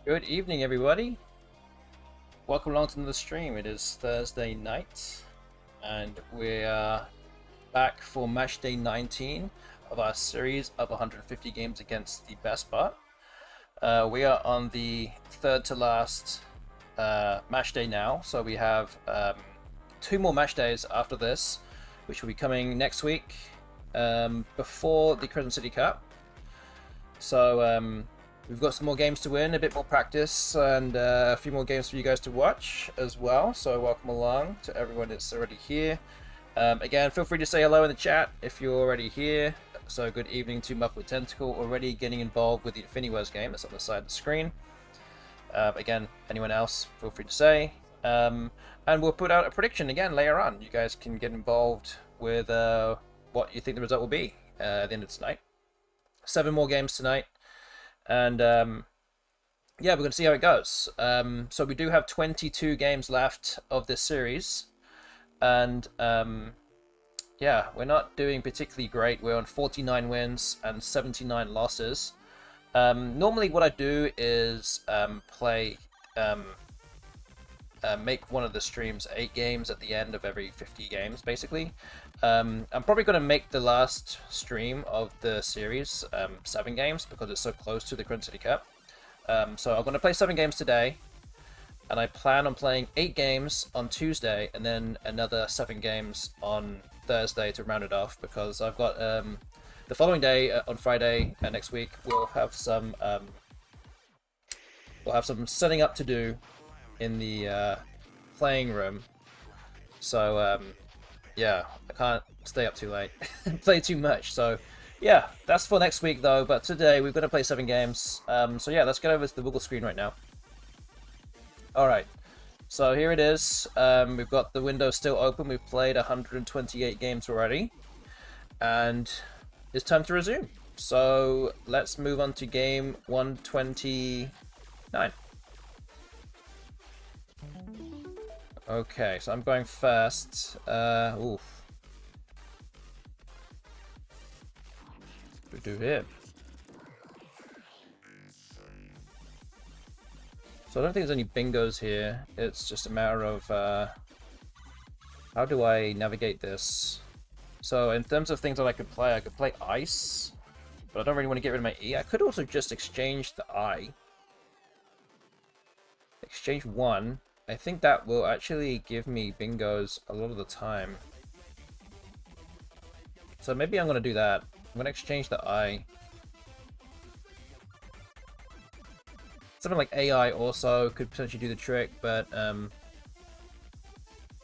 Good evening, everybody. Welcome along to the stream. It is Thursday night, and we're back for match day 19 of our series of 150 games against the BESTBOT. We are on the third to last match day now, so we have 2 more match days after this, which will be coming next week before the Crescent City Cup. So we've got some more games to win, a bit more practice, and a few more games for you guys to watch as well. So welcome along to everyone that's already here. Again, feel free to say hello in the chat if you're already here. So good evening to Muff with Tentacle, already getting involved with the InfiniWars game that's on the side of the screen. Again, anyone else, feel free to say. And we'll put out a prediction again later on. You guys can get involved with what you think the result will be at the end of tonight. 7 more games tonight. And yeah, we're going to see how it goes. So we do have 22 games left of this series. And yeah, we're not doing particularly great. We're on 49 wins and 79 losses. Normally what I do is make one of the streams 8 games at the end of every 50 games, basically. I'm probably going to make the last stream of the series 7 games because it's so close to the Crescent City Cup. So I'm going to play 7 games today, and I plan on playing 8 games on Tuesday and then another 7 games on Thursday to round it off, because I've got the following day on Friday next week we'll have some setting up to do in the playing room. So yeah, I can't stay up too late and play too much. So yeah, that's for next week though. But today we're going to play 7 games. So yeah, let's get over to the Google screen right now. Alright, so here it is. We've got the window still open. We've played 128 games already, and it's time to resume. So let's move on to game 129. Okay, so I'm going first. Oof. What do we do here? So I don't think there's any bingos here. It's just a matter of how do I navigate this? So in terms of things that I could play ice, but I don't really want to get rid of my E. I could also just exchange the I. Exchange 1. I think that will actually give me bingos a lot of the time. So maybe I'm going to do that. I'm going to exchange the I. Something like AI also could potentially do the trick, but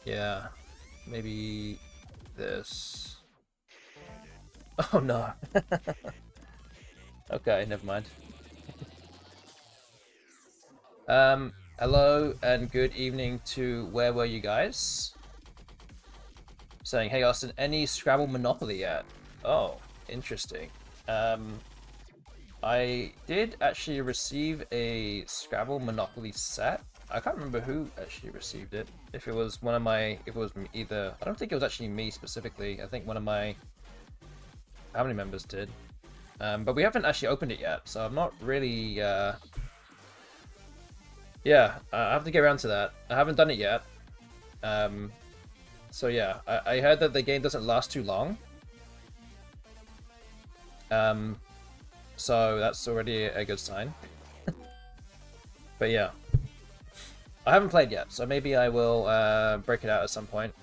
yeah, maybe this. Oh no. Okay, never mind. Hello and good evening to Where Were You Guys? Saying, hey Austin, any Scrabble Monopoly yet? Oh, interesting. I did actually receive a Scrabble Monopoly set. I can't remember who actually received it. If it was one of my, if it was either, I don't think it was actually me specifically. I think one of my family members did. But we haven't actually opened it yet, so I'm not really, yeah, I have to get around to that. I haven't done it yet. So yeah, I heard that the game doesn't last too long. So that's already a good sign. But yeah, I haven't played yet, so maybe I will break it out at some point.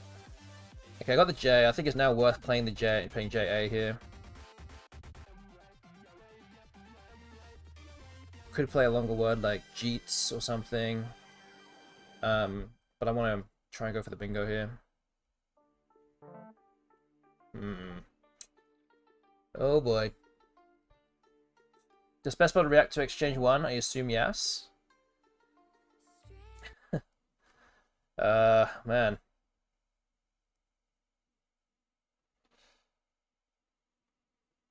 Okay, I got the J. I think it's now worth playing the J, playing JA here. Could play a longer word like Jeets or something. But I want to try and go for the bingo here. Oh boy. Does BESTBOT react to exchange 1? I assume yes. Man.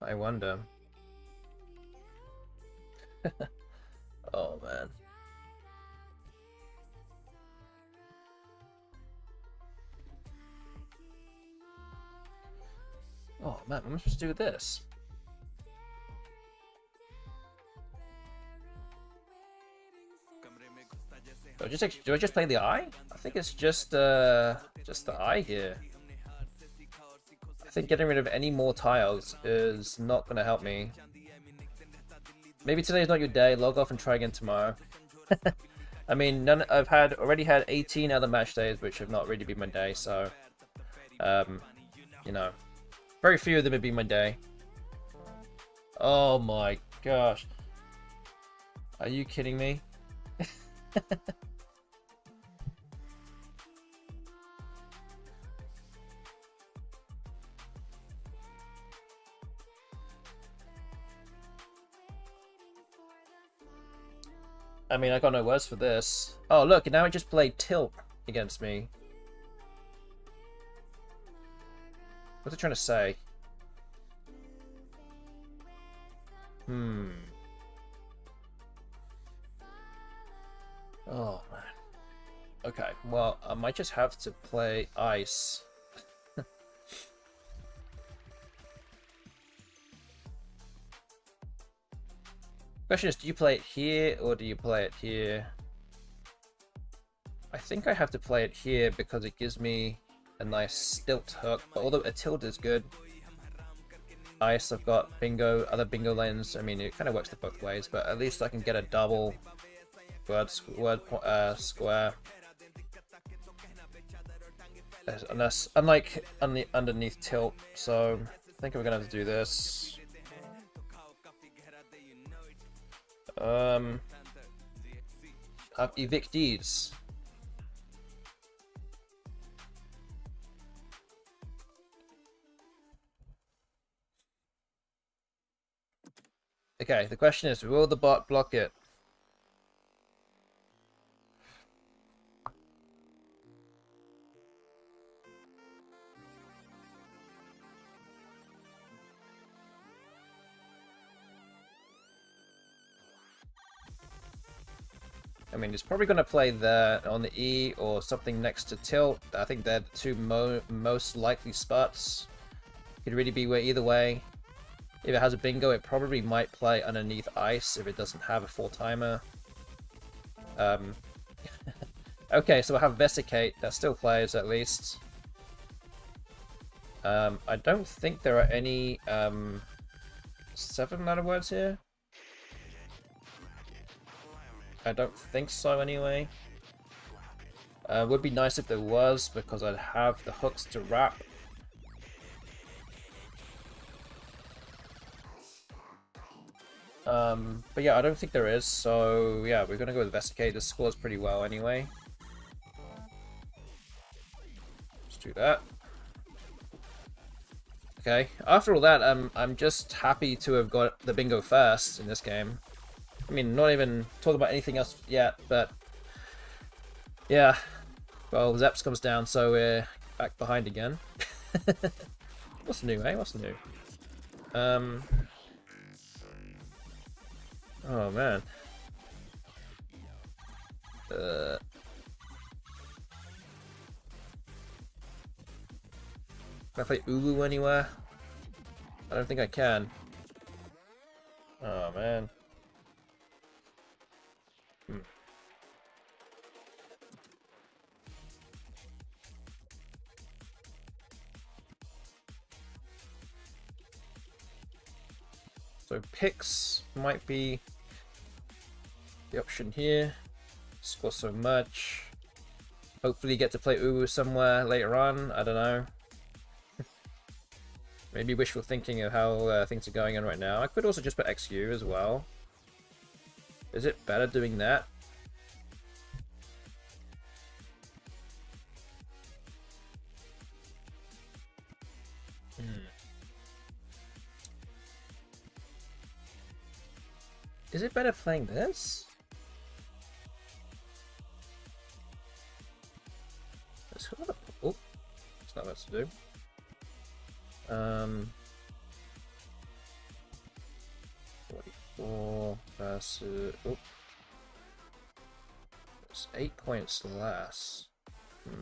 I wonder. Oh man. Oh man, what am I supposed to do with this? do I just play the eye? I think it's just the eye here. I think getting rid of any more tiles is not gonna help me. Maybe today's not your day. Log off and try again tomorrow. I mean, I've already had 18 other match days, which have not really been my day. So, you know, very few of them have been my day. Oh my gosh, are you kidding me? I mean, I got no words for this. Oh, look, now it just played tilt against me. What's it trying to say? Oh, man. Okay, well, I might just have to play ice. Question is, do you play it here or do you play it here? I think I have to play it here because it gives me a nice tilt hook. But although a tilt is good, ice, I've got bingo, other bingo lanes. I mean, it kind of works both ways, but at least I can get a double word square. Unlike underneath tilt, so I think we're gonna have to do this. Have evict deeds. Okay, the question is, will the bot block it? I mean, it's probably going to play there on the E or something next to tilt. I think they're the two most likely spots. Could really be either way. If it has a bingo, it probably might play underneath ice if it doesn't have a full timer. Okay, so I have Vesicate. That still plays at least. I don't think there are any 7-letter words here. I don't think so anyway. Would be nice if there was, because I'd have the hooks to wrap. But yeah, I don't think there is, so yeah, we're gonna go with Vesicate. This scores pretty well anyway. Let's do that. Okay, after all that, I'm just happy to have got the bingo first in this game. I mean, not even talking about anything else yet, but yeah. Well, Zeps comes down, so we're back behind again. What's new, eh? What's new? Oh man. Can I play Ulu anywhere? I don't think I can. Oh man. So picks might be the option here. Score so much. Hopefully get to play Uwu somewhere later on. I don't know. Maybe wishful thinking of how things are going on right now. I could also just put XU as well. Is it better doing that? Is it better playing this? Oh, it's not what to do. 44 versus... Oh. It's 8 points less. Okay,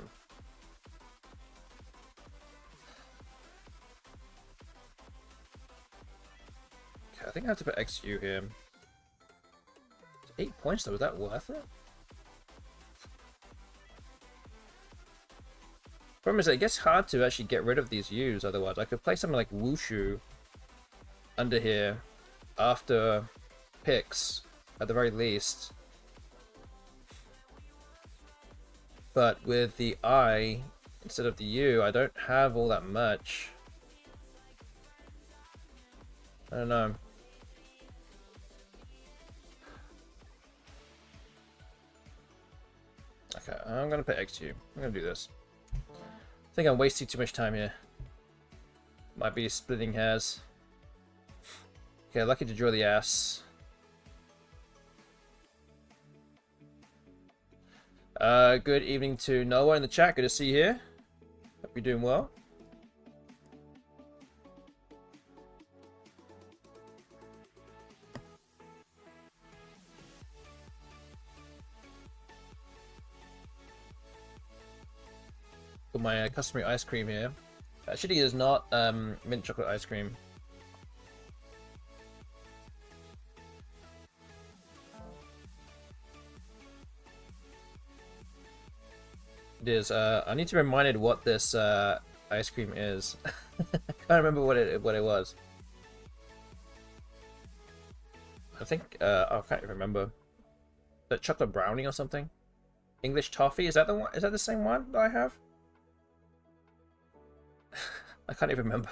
I think I have to put XU here. 8 points though, is that worth it? problem is that it gets hard to actually get rid of these U's otherwise. I could play something like Wushu under here after picks at the very least. But with the I instead of the U, I don't have all that much. I don't know. Okay, I'm gonna put X2. I'm gonna do this. I think I'm wasting too much time here. Might be splitting hairs. Okay, lucky to draw the ass. Good evening to Noah in the chat. Good to see you here. Hope you're doing well. Got my customary ice cream here. Actually, it is not mint chocolate ice cream. It is. I need to be reminded what this ice cream is. I can't remember what it was. I think I can't even remember. The chocolate brownie or something. English toffee, is that the one? Is that the same one that I have? I can't even remember.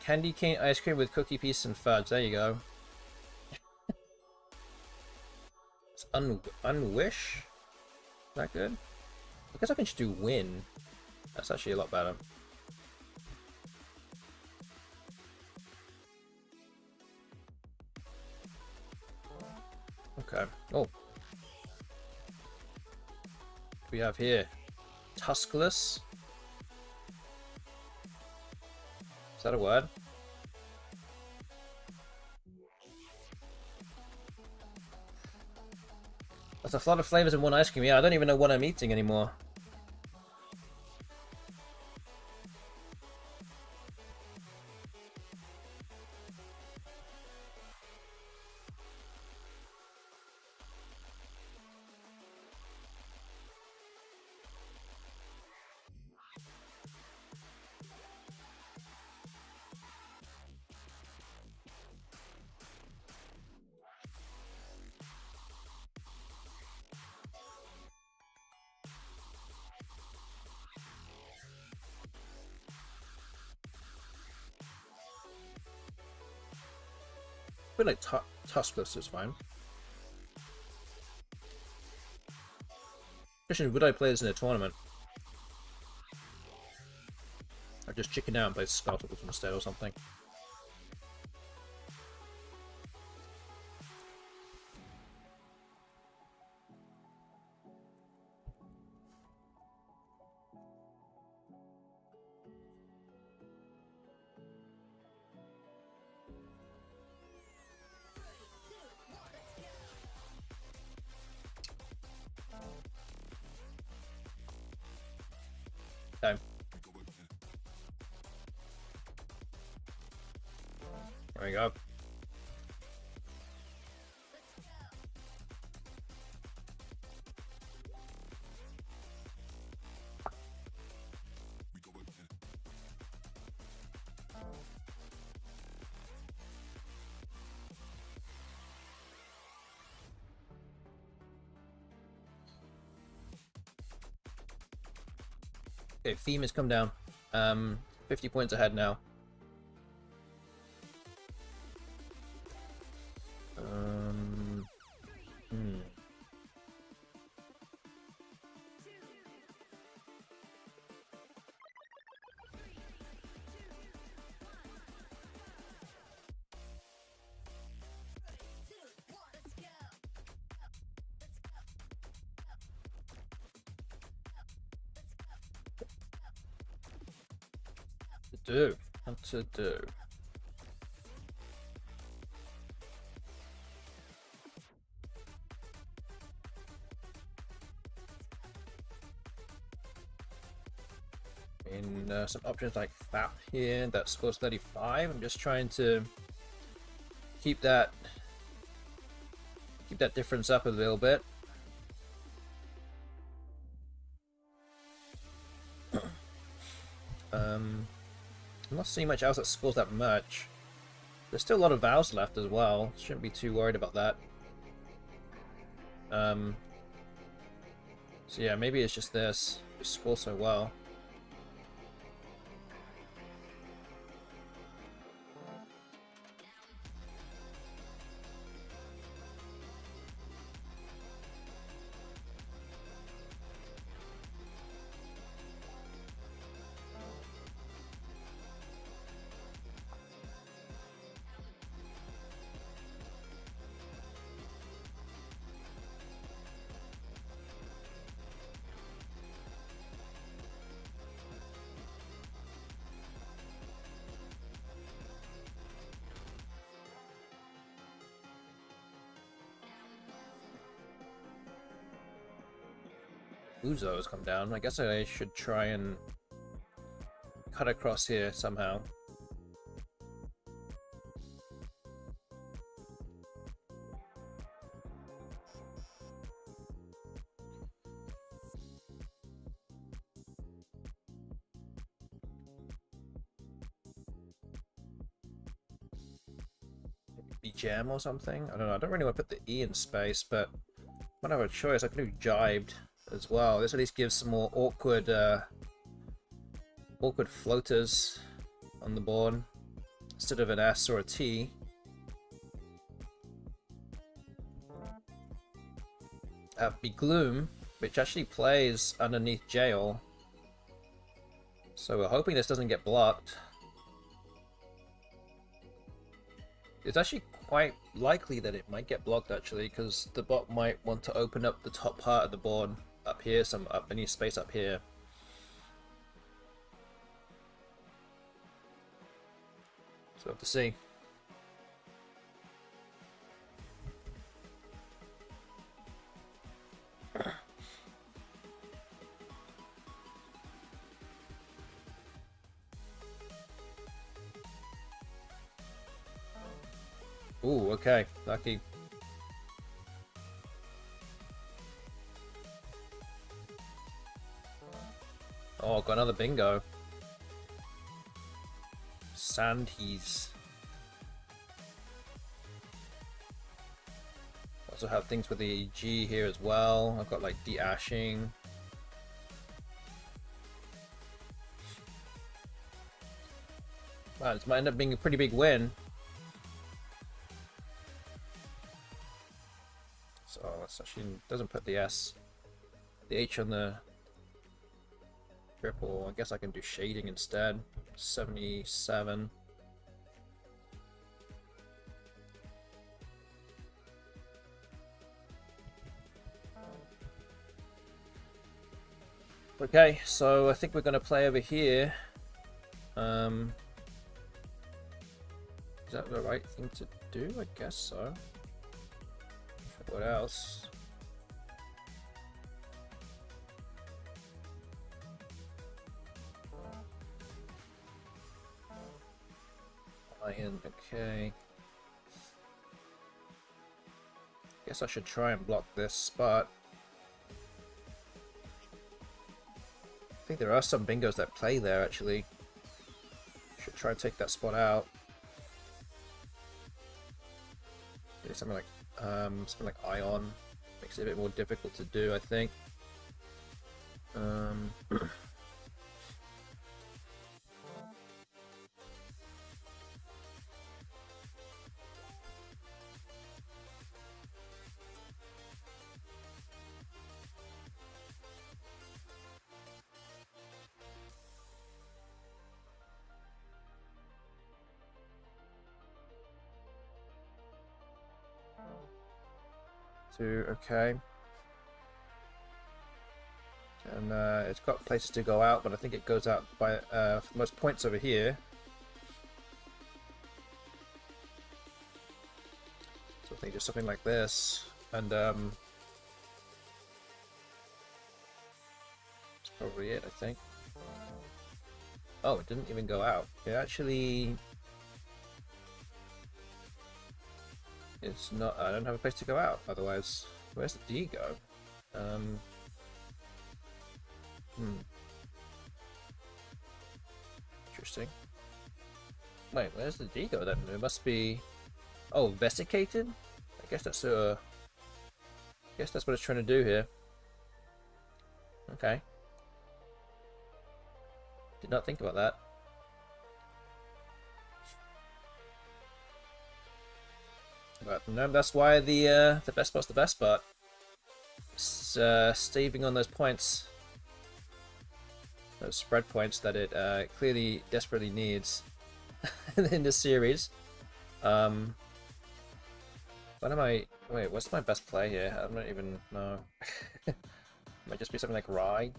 Candy cane ice cream with cookie piece and fudge. There you go. It's unwish. Is that good? I guess I can just do win. That's actually a lot better. Okay. Oh. What do we have here? Tuskless. Is that a word? That's a lot of flavors in one ice cream. Yeah, I don't even know what I'm eating anymore. I feel like Tuskless is fine. Question, would I play this in a tournament? Or just chicken out and play Spartacus instead or something? Okay. There we go. Okay, theme has come down. 50 points ahead now. What to do? in some options like that here that scores 35. I'm just trying to keep that difference up a little bit. I'm not seeing much else that scores that much. There's still a lot of vowels left as well. Shouldn't be too worried about that. So yeah, maybe it's just this. It scores so well. Uzo has come down. I guess I should try and cut across here somehow. Maybe jam or something? I don't know. I don't really want to put the E in space, but I might have a choice. I can do jibed as well. This at least gives some more awkward floaters on the board instead of an S or a T. Be Gloom, which actually plays underneath jail, so we're hoping this doesn't get blocked. It's actually quite likely that it might get blocked actually, because the bot might want to open up the top part of the board up here, any space up here. So we'll have to see. Ooh, okay, lucky. Oh, got another bingo. Sandhees. Also have things with the G here as well. I've got like de-ashing. Wow, this might end up being a pretty big win. So let's actually doesn't put the S, the H on the triple. I guess I can do shading instead. 77. Okay, so I think we're going to play over here. Is that the right thing to do? I guess so. What else? Iron, okay. Guess I should try and block this spot. I think there are some bingos that play there actually. Should try and take that spot out. Do something like Ion. Makes it a bit more difficult to do, I think. Okay. And it's got places to go out, but I think it goes out by most points over here. So I think just something like this, and that's probably it, I think. Oh, it didn't even go out. It actually... It's not... I don't have a place to go out. Otherwise, where's the D go? Interesting. Wait, where's the D go then? It must be... Oh, vesicated? I guess that's what it's trying to do here. Okay. Did not think about that. But no, that's why the best bot's the best bot. Staving on those points, those spread points that it clearly desperately needs in this series. What am I? Wait, what's my best play here? I don't even know. Might just be something like Rye.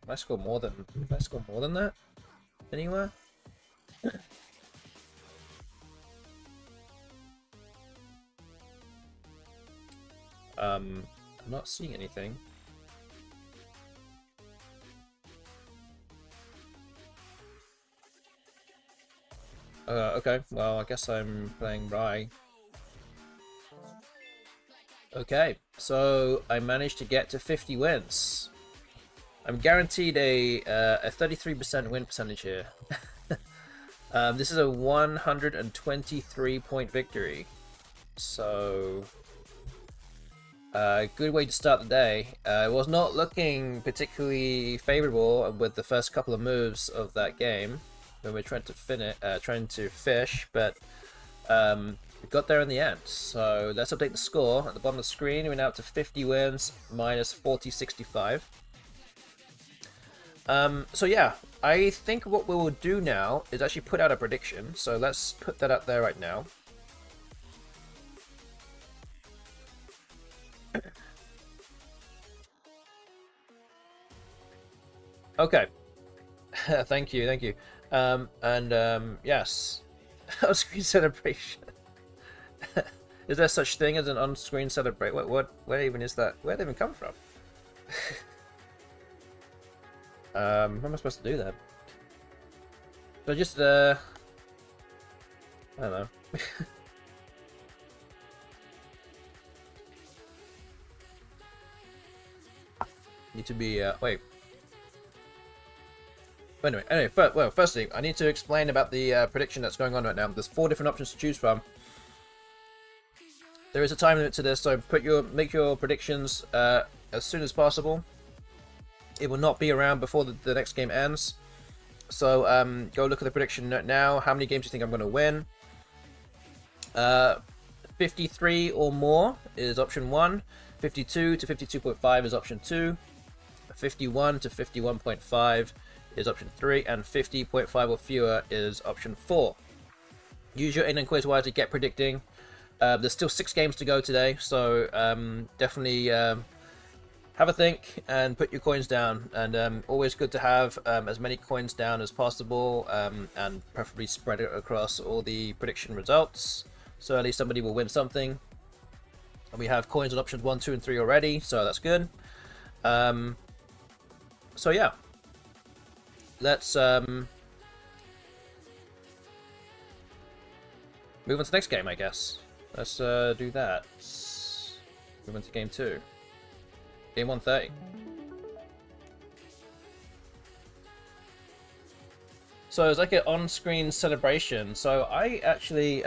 I score more than that anywhere? I'm not seeing anything. Okay, well, I guess I'm playing Rye. Okay, so I managed to get to 50 wins. I'm guaranteed a 33% win percentage here. This is a 123-point victory. So, good way to start the day. It was not looking particularly favorable with the first couple of moves of that game when we were trying to fish, but we got there in the end. So let's update the score. At the bottom of the screen, we're now up to 50 wins, minus 4065. So yeah, I think what we will do now is actually put out a prediction. So let's put that up there right now. Okay. Thank you. Yes. On-screen celebration. Is there such thing as an on-screen celebration? Where even is that? Where'd they even come from? How am I supposed to do that? So just, I don't know. Need to be, wait. Anyway, firstly, I need to explain about the prediction that's going on right now. There's 4 different options to choose from. There is a time limit to this, so make your predictions as soon as possible. It will not be around before the next game ends. So go look at the prediction now. How many games do you think I'm going to win? 53 or more is option 1. 52 to 52.5 is option 2. 51 to 51.5 is option 3, and 50.5 or fewer is option 4. Use your in and quiz wisely, get predicting. There's still 6 games to go today, so definitely have a think and put your coins down. And always good to have as many coins down as possible, and preferably spread it across all the prediction results, so at least somebody will win something. And we have coins on options 1, 2, and 3 already, so that's good. So yeah, let's move on to the next game, I guess. Let's do that. Move on to game 2. Game 130. So it's like an on-screen celebration. So I actually,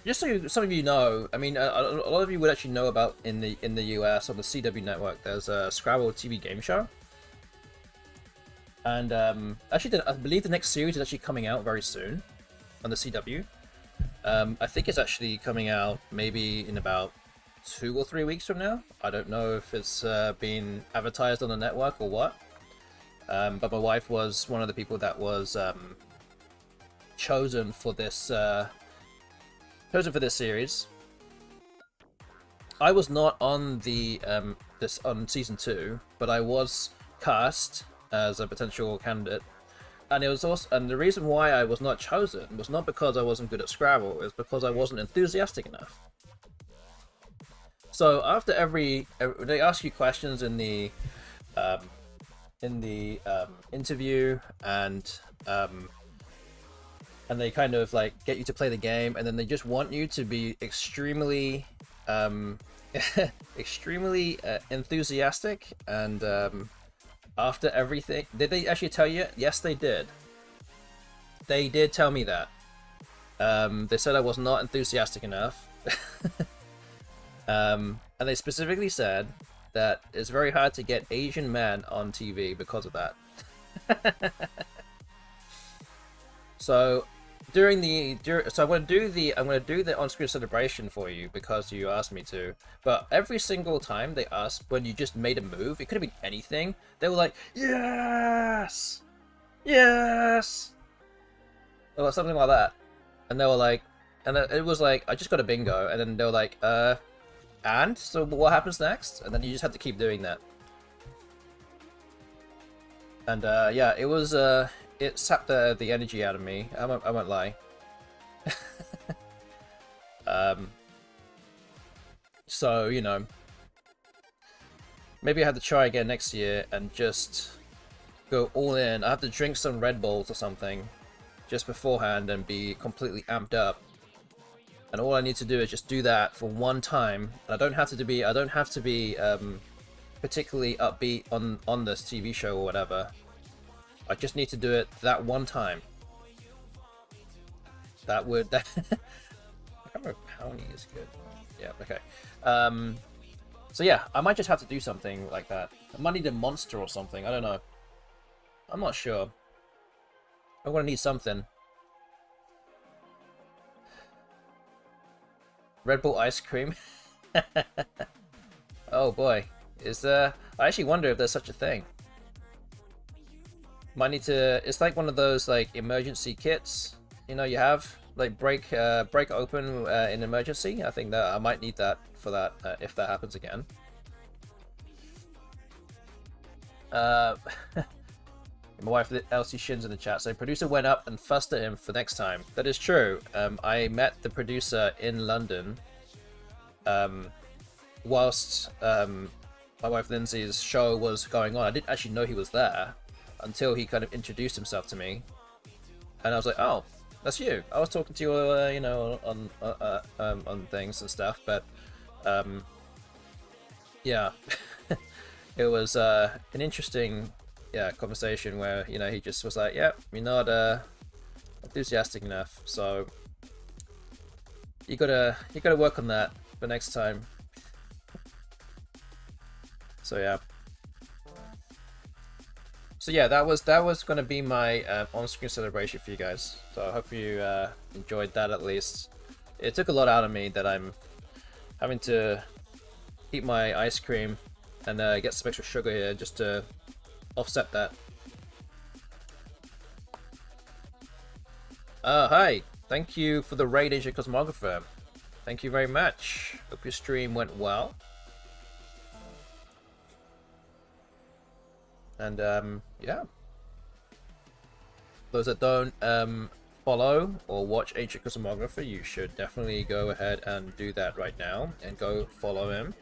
just so some of you know, I mean, a lot of you would actually know about in the US on the CW network. There's a Scrabble TV game show. And actually, I believe the next series is actually coming out very soon on the CW. I think it's actually coming out maybe in about 2 or 3 weeks from now. I don't know if it's been advertised on the network or what. But my wife was one of the people that was chosen for this series. I was not on the on season 2, but I was cast as a potential candidate, and it was also, and the reason why I was not chosen was not because I wasn't good at Scrabble, it was because I wasn't enthusiastic enough. So after they ask you questions in the in the interview, and they kind of like get you to play the game, and then they just want you to be extremely extremely enthusiastic. And after everything, did they actually tell you? Yes, they did. They did tell me that. They said I was not enthusiastic enough. And they specifically said that it's very hard to get Asian men on TV because of that. So so I'm gonna do the on-screen celebration for you because you asked me to. But every single time they asked when you just made a move, it could have been anything. They were like, "Yes, yes," or something like that. And they were like, and it was like, I just got a bingo, and then they were like, and so what happens next? And then you just have to keep doing that. And yeah, it was it sapped the energy out of me. I won't lie. So you know, maybe I have to try again next year and just go all in. I have to drink some Red Bulls or something just beforehand and be completely amped up. And all I need to do is just do that for one time. I don't have to be particularly upbeat on this TV show or whatever. I just need to do it that one time. That would I can't remember if Powney is good. Yeah, okay. So yeah, I might just have to do something like that. I might need a monster or something. I don't know. I'm not sure. I'm gonna need something. Red Bull ice cream. Oh boy, is there? I actually wonder if there's such a thing. Might need to. It's like one of those like emergency kits. You know, you have like break open in emergency. I think that I might need that for that if that happens again. My wife Elsie Shins in the chat. So producer went up and fussed at him for next time. That is true. I met the producer in London whilst my wife Lindsay's show was going on. I didn't actually know he was there until he kind of introduced himself to me, and I was like, "Oh, that's you." I was talking to you, you know, on things and stuff, but yeah, it was an interesting conversation where, you know, he just was like, "Yeah, you're not enthusiastic enough, so you gotta work on that for next time." So yeah. So yeah, that was gonna be my on-screen celebration for you guys. So I hope you enjoyed that at least. It took a lot out of me that I'm having to eat my ice cream and get some extra sugar here just to offset that. Hi. Thank you for the raid, Asia Cosmographer. Thank you very much. Hope your stream went well. And yeah, those that don't follow or watch Ancient Cosmographer, you should definitely go ahead and do that right now and go follow him.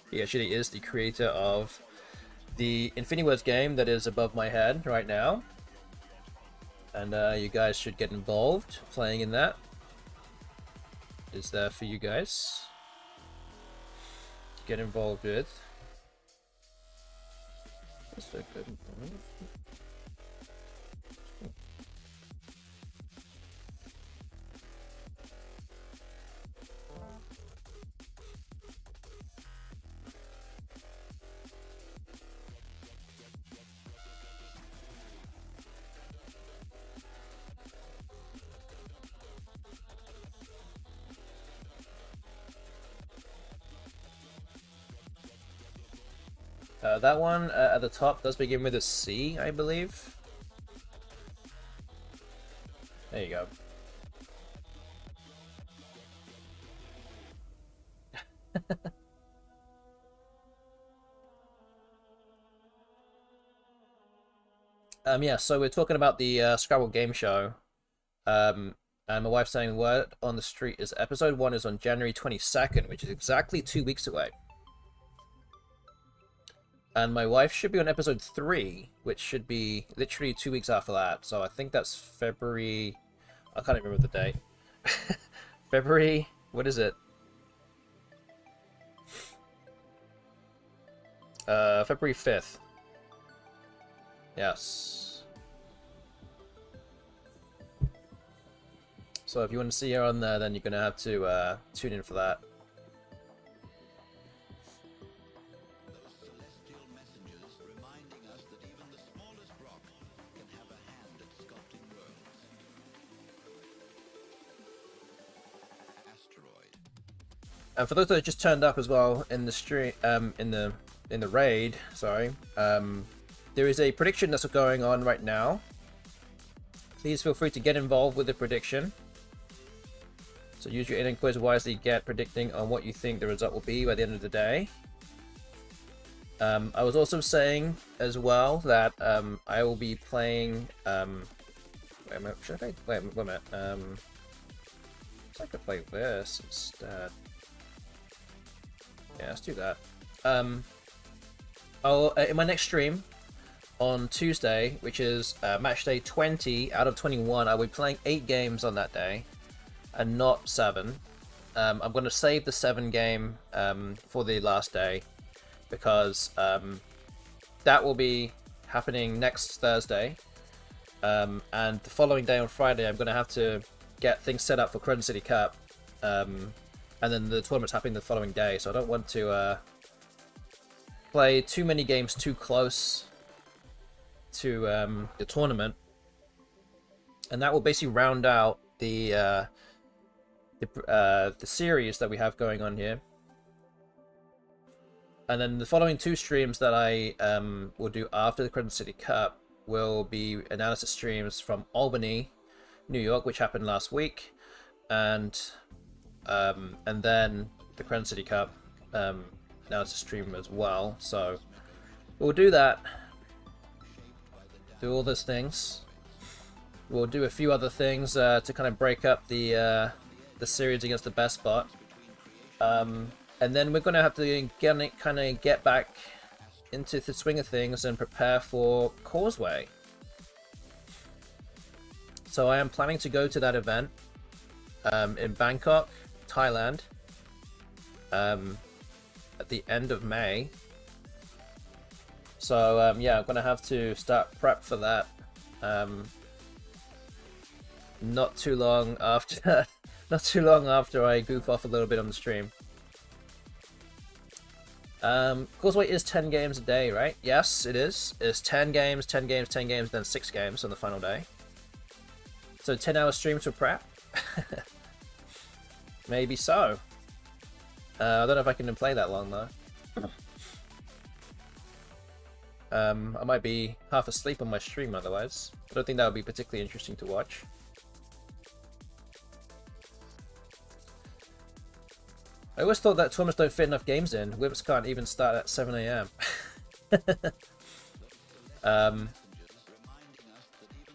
He actually is the creator of the Infinity Words game that is above my head right now, and you guys should get involved playing in that. It's there for you guys. Get involved with. That one at the top does begin with a C, I believe. There you go. Yeah, so we're talking about the Scrabble game show. And my wife's saying word on the street is episode 1 is on January 22nd, which is exactly 2 weeks away. And my wife should be on episode 3, which should be literally 2 weeks after that. So I think that's February... I can't even remember the date. February... What is it? February 5th. Yes. So if you want to see her on there, then you're going to have to tune in for that. And for those that just turned up as well in the stream, in the raid, sorry, there is a prediction that's going on right now. Please feel free to get involved with the prediction. So use your inner quiz wisely, get predicting on what you think the result will be by the end of the day. I was also saying as well that I will be playing. Wait a minute, should I play? Wait a minute. I could play this instead. Yeah, let's do that. I'll in my next stream on Tuesday, which is Matchday 20 out of 21, I'll be playing 8 games on that day, and not 7. I'm going to save the 7 game for the last day, because that will be happening next Thursday, and the following day on Friday, I'm going to have to get things set up for Crescent City Cup. And then the tournament's happening the following day, so I don't want to play too many games too close to the tournament. And that will basically round out the series that we have going on here. And then the following 2 streams that I will do after the Crescent City Cup will be analysis streams from Albany, New York, which happened last week, and then the Crescent City Cup analysis stream as well. So we'll do that. Do all those things. We'll do a few other things to kind of break up the series against the BESTBOT. And then we're going to have to kind of get back into the swing of things and prepare for Causeway. So I am planning to go to that event in Bangkok, Thailand, at the end of May. So yeah, I'm gonna have to start prep for that. Not too long after, I goof off a little bit on the stream. Causeway is 10 games a day, right? Yes, it is. It's 10 games, 10 games, 10 games, then 6 games on the final day. So 10-hour streams for prep. Maybe so. I don't know if I can play that long though. I might be half asleep on my stream otherwise. I don't think that would be particularly interesting to watch. I always thought that tournaments don't fit enough games in. Whips can't even start at 7 AM.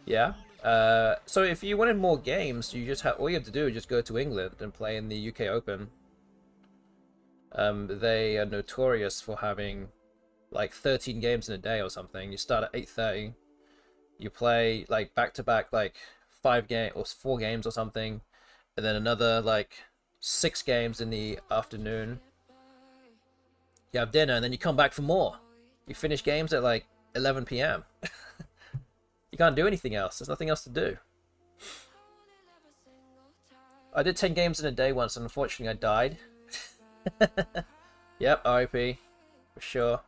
Yeah. So if you wanted more games, you just all you have to do is just go to England and play in the UK Open. They are notorious for having like 13 games in a day or something. You start at 8:30, you play like back to back like 4 games or something, and then another like 6 games in the afternoon. You have dinner and then you come back for more. You finish games at like 11 PM. You can't do anything else. There's nothing else to do. I did 10 games in a day once, and unfortunately I died. Yep, RIP. For sure.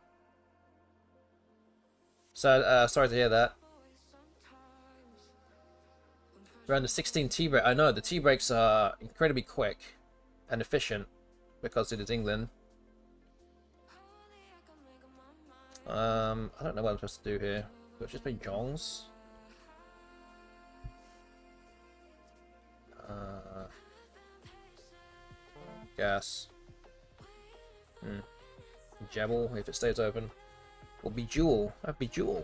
So, sorry to hear that. Around the 16 tea break. I know, the tea breaks are incredibly quick and efficient because it is England. I don't know what I'm supposed to do here. Let's just play Jongs. Gas. Jebel, if it stays open. Or Bejewel. Bejewel.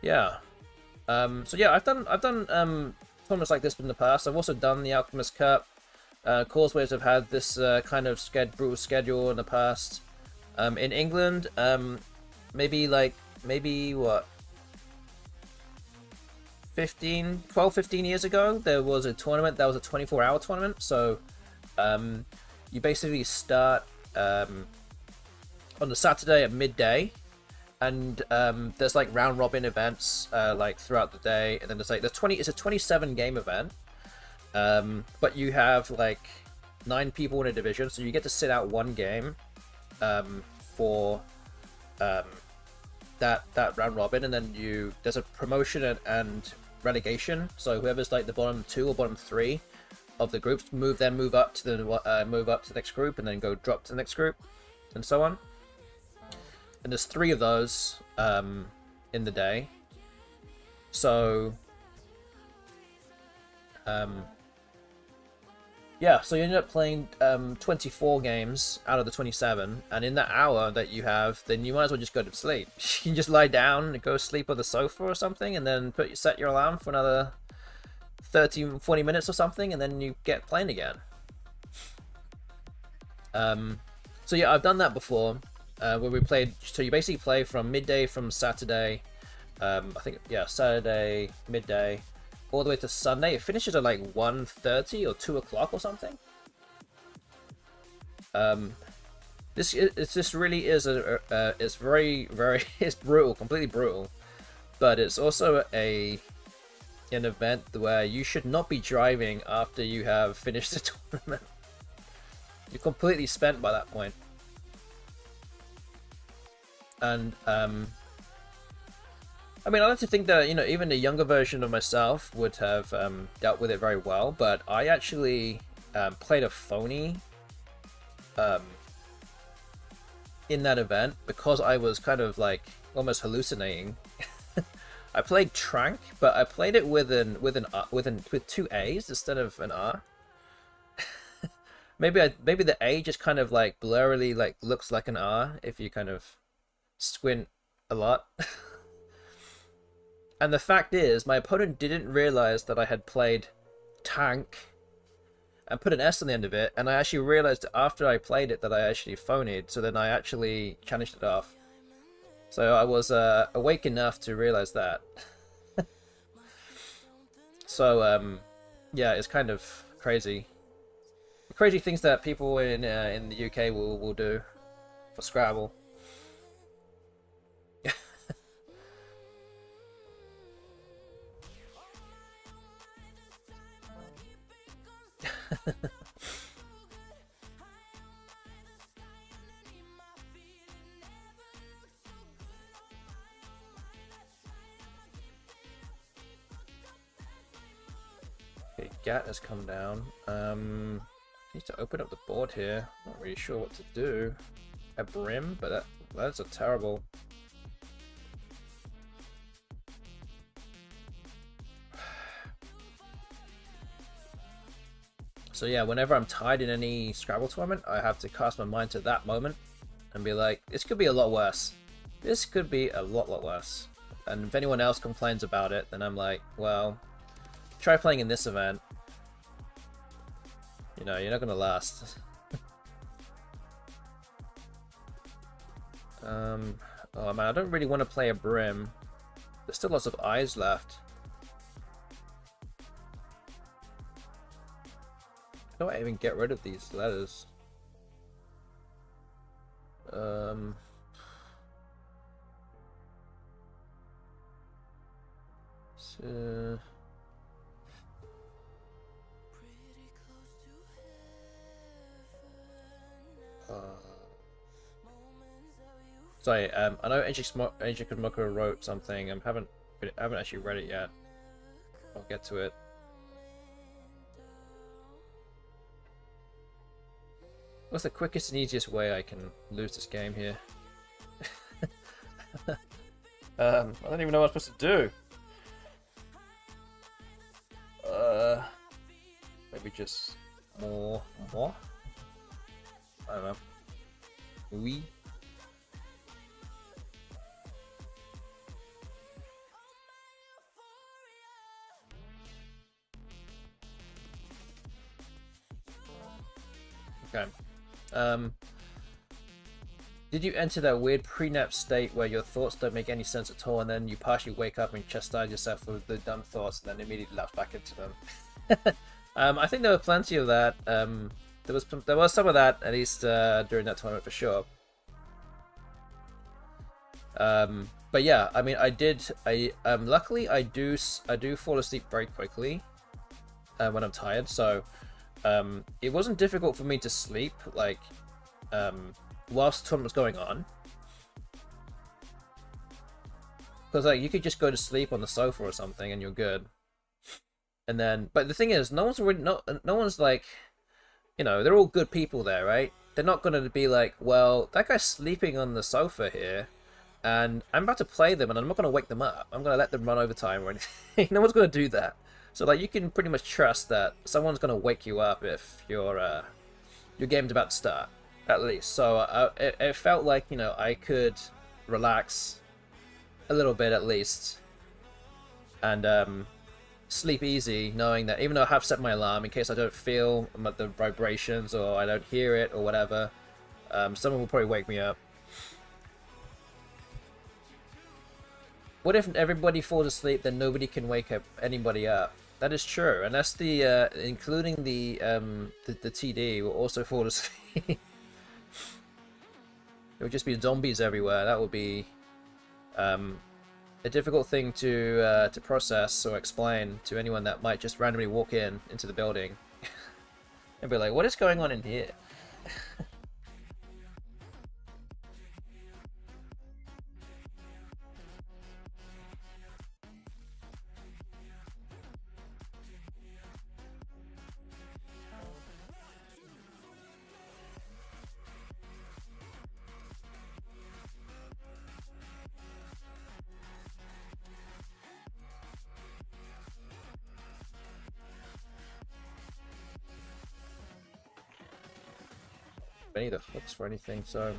Yeah. So yeah, I've done tournaments like this in the past. I've also done the Alchemist Cup. Causeways have had this kind of brutal schedule in the past. In England, maybe what, 12, 15 years ago, there was a tournament that was a 24-hour tournament. So you basically start on the Saturday at midday, and there's like round robin events like throughout the day, and then there's it's a 27 game event, but you have like 9 people in a division, so you get to sit out one game for that round robin, and then there's a promotion and relegation. So whoever's like the bottom 2 or bottom 3 of the groups move up to the next group, and then go drop to the next group, and so on. And there's 3 of those in the day. So yeah, so you end up playing 24 games out of the 27, and in that hour that you have, then you might as well just go to sleep. You can just lie down and go sleep on the sofa or something, and then set your alarm for another 30, 40 minutes or something, and then you get playing again. So yeah, I've done that before, where we played. So you basically play from midday from Saturday, I think, yeah, Saturday midday, all the way to Sunday. It finishes at like 1:30 or 2 o'clock or something. This really is it's very it's brutal, completely brutal, but it's also an event where you should not be driving after you have finished the tournament. You're completely spent by that point. And I mean, I like to think that, even the younger version of myself would have dealt with it very well, but I actually played a phony in that event because I was kind of like almost hallucinating. I played Trank, but I played it with 2 A's instead of an R. maybe the A just kind of like blurrily like looks like an R if you kind of squint a lot. And the fact is, my opponent didn't realize that I had played Tank and put an S on the end of it, and I actually realized after I played it that I actually phonied, so then I actually challenged it off. So I was awake enough to realize that. So yeah, it's kind of crazy. Crazy things that people in the UK will do for Scrabble. Okay, Gat has come down. Need to open up the board here. Not really sure what to do. A Brim, but that's a terrible. So yeah, whenever I'm tied in any Scrabble tournament, I have to cast my mind to that moment and be like, this could be a lot worse. This could be a lot worse. And if anyone else complains about it, then I'm like, well, try playing in this event. You're not gonna last. Oh man, I don't really want to play a Brim. There's still lots of eyes left. How do I even get rid of these letters? So... Sorry, I know Ancient Smoker wrote something. I haven't actually read it yet. I'll get to it. What's the quickest and easiest way I can lose this game here? I don't even know what I'm supposed to do. Maybe just more. I don't know. Oui. Okay. Did you enter that weird pre-nap state where your thoughts don't make any sense at all, and then you partially wake up and chastise yourself for the dumb thoughts, and then immediately lapse back into them? I think there were plenty of that. There was some of that, at least during that tournament for sure. But yeah, I mean, luckily I do fall asleep very quickly when I'm tired, so it wasn't difficult for me to sleep like whilst the tournament was going on, because like you could just go to sleep on the sofa or something and you're good. And then, but the thing is, no one's like, you know, they're all good people there, right? They're not gonna be like, well, that guy's sleeping on the sofa here, and I'm about to play them, and I'm not gonna wake them up. I'm gonna let them run overtime or anything. No one's gonna do that. So like, you can pretty much trust that someone's gonna wake you up if your game's about to start, at least. So it felt like, you know, I could relax a little bit at least, and sleep easy, knowing that even though I have set my alarm in case I don't feel the vibrations or I don't hear it or whatever, someone will probably wake me up. What if everybody falls asleep, then nobody can wake up anybody up? That is true, and that's the including the TD will also fall asleep. It would just be zombies everywhere. That would be a difficult thing to process or explain to anyone that might just randomly walk into the building and be like, "What is going on in here?" Any of the hooks for anything, so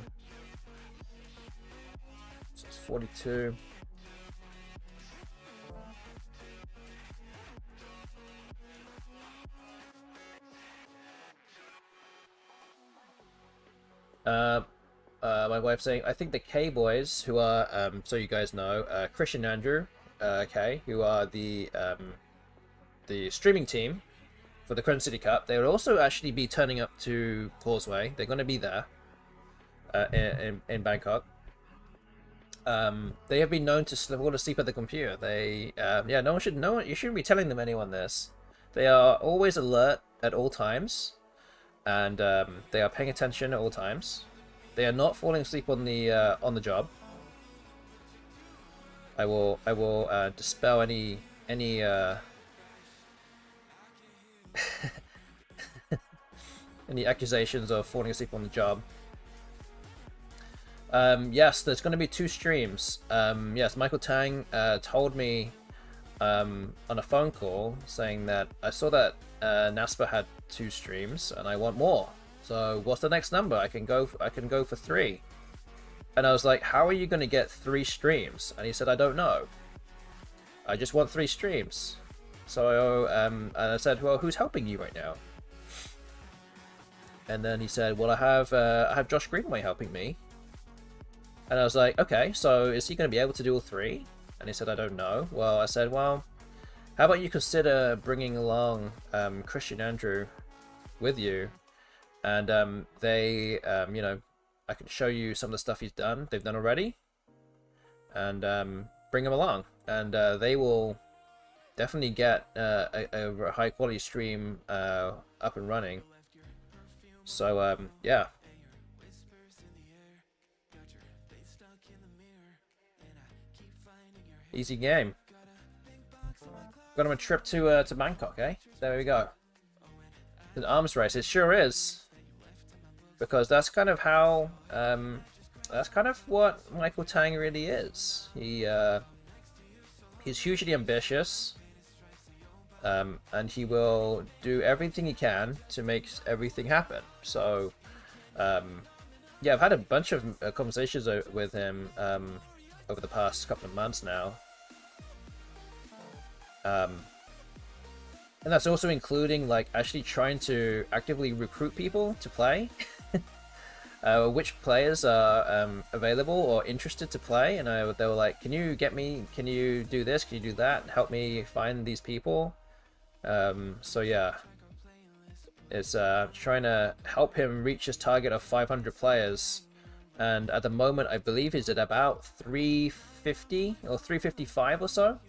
it's 42. My wife saying, I think the K boys, who are so you guys know, Christian and Andrew, K, who are the streaming team for the Crescent City Cup, they will also actually be turning up to Causeway. They're going to be there in Bangkok. They have been known to fall asleep at the computer. They yeah, you shouldn't be telling anyone this. They are always alert at all times, and they are paying attention at all times. They are not falling asleep on the job. I will dispel any any accusations of falling asleep on the job. Yes, there's going to be 2 streams. Yes, Michael Tang told me on a phone call saying that I saw that NASPA had 2 streams and I want more. So what's the next number? I can go for 3. And I was like, how are you going to get 3 streams? And he said, I don't know. I just want 3 streams. So and I said, well, who's helping you right now? And then he said, well, I have Josh Greenway helping me. And I was like, okay, so is he going to be able to do all 3? And he said, I don't know. Well, I said, well, how about you consider bringing along Christian Andrew with you, and they, you know, I can show you some of the stuff they've done already, and bring them along, and they will definitely get a high quality stream up and running. So yeah. Easy game. Got him a trip to Bangkok, eh? There we go. An arms race. It sure is. Because that's kind of how that's kind of what Michael Tang really is. He's hugely ambitious. And he will do everything he can to make everything happen. So yeah, I've had a bunch of conversations with him over the past couple of months now. And that's also including like actually trying to actively recruit people to play. Which players are available or interested to play, and they were like, can you do this, can you do that, help me find these people. So yeah, it's trying to help him reach his target of 500 players, and at the moment I believe he's at about 350 or 355 or so.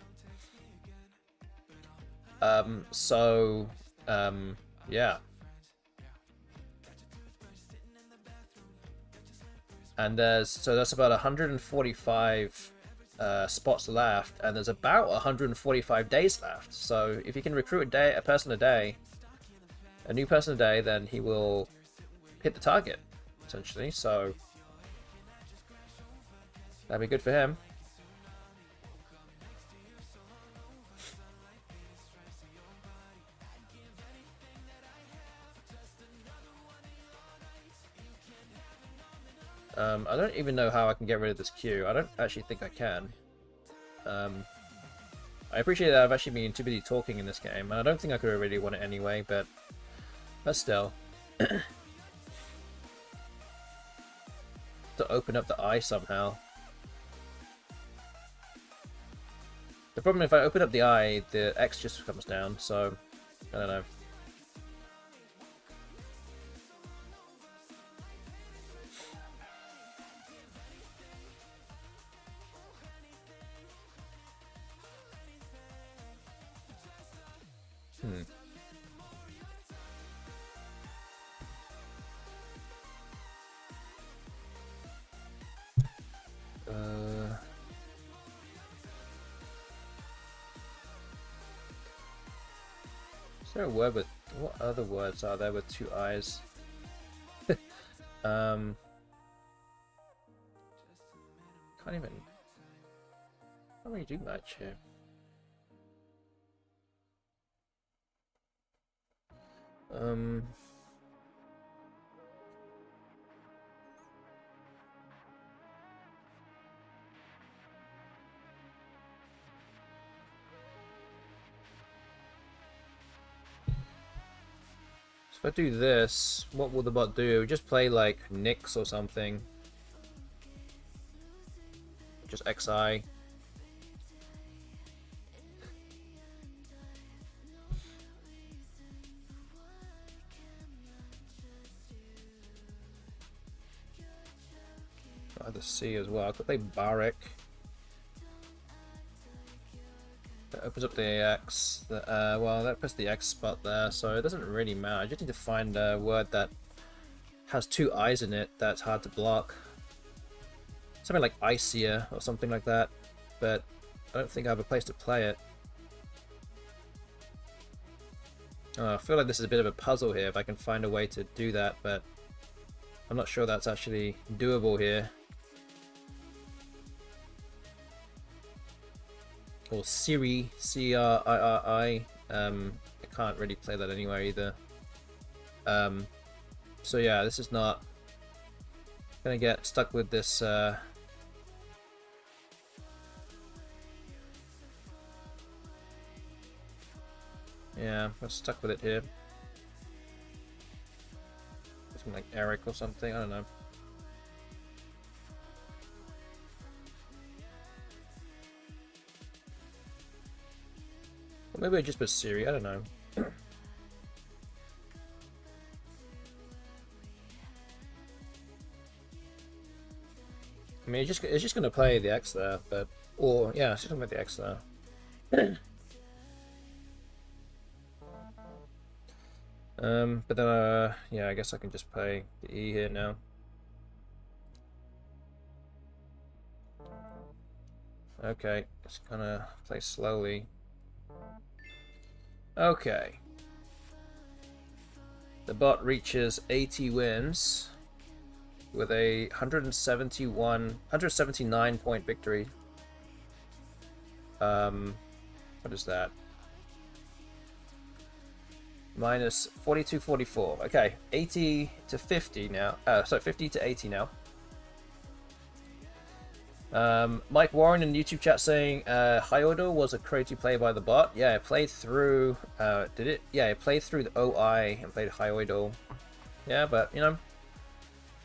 Yeah. And that's about 145 spots left, and there's about 145 days left. So if you can recruit a new person a day, then he will hit the target, essentially. So that'd be good for him. I don't even know how I can get rid of this queue. I don't actually think I can. I appreciate that I've actually been too busy talking in this game, and I don't think I could have really won it anyway, but still. To open up the eye somehow. The problem, if I open up the eye, the X just comes down, so I don't know. Is there a word with... what other words are there with two eyes? Can't really do much here. If I do this, what will the bot do? Just play like Nyx or something. Just XI. Either C as well. I could play Barik. That opens up the X. Well, that puts the X spot there, so it doesn't really matter. I just need to find a word that has two eyes in it that's hard to block. Something like Icier or something like that, but I don't think I have a place to play it. I feel like this is a bit of a puzzle here if I can find a way to do that, but I'm not sure that's actually doable here. Or Siri, C-R-I-R-I. I can't really play that anywhere either. So yeah, this is not gonna get stuck with this. Yeah, I'm stuck with it here. Something like Eric or something. I don't know. Maybe I just put Siri, I don't know. I mean, it's just gonna play the X there, but yeah, it's just gonna play the X there. But then yeah, I guess I can just play the E here now. Okay, just gonna play slowly. Okay. The bot reaches 80 wins with a 179 point victory. What is that? Minus 42.44. Okay, 80 to 50 now. Sorry, 50 to 80 now. Mike Warren in the YouTube chat saying Hyodo was a crazy play by the bot. Yeah, it played through. Did it? Yeah, it played through the OI and played Hyodo. Yeah, but you know,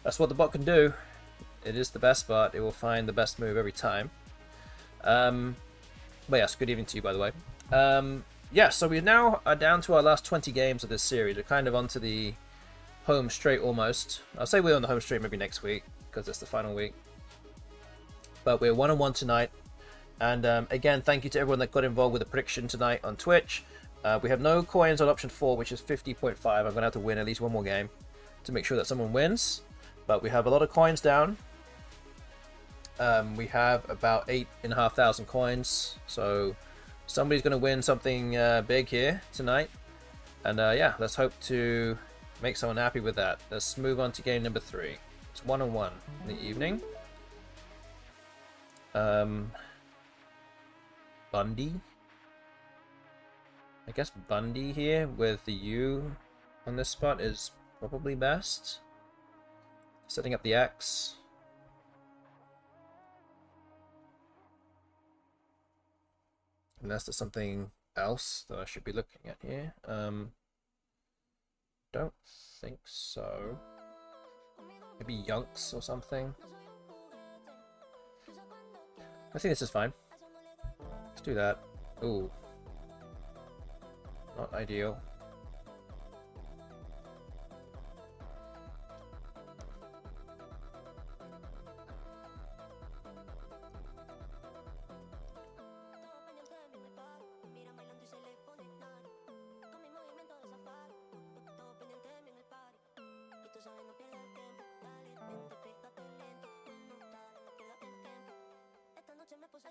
that's what the bot can do. It is the best bot. It will find the best move every time. But yes, good evening to you, by the way. Yeah, so we now are down to our last 20 games of this series. We're kind of onto the home straight almost. I'll say we're on the home straight maybe next week because it's the final week. But we're 1-1 tonight. And again, thank you to everyone that got involved with the prediction tonight on Twitch. We have no coins on option 4, which is 50.5. I'm going to have to win at least one more game to make sure that someone wins. But we have a lot of coins down. We have about 8,500 coins. So somebody's going to win something big here tonight. And yeah, let's hope to make someone happy with that. Let's move on to game number 3. It's 1-1 in the evening. Bundy. I guess Bundy here with the U on this spot is probably best. Setting up the X. Unless there's something else that I should be looking at here. Don't think so. Maybe Yunks or something. I think this is fine. Let's do that. Ooh. Not ideal.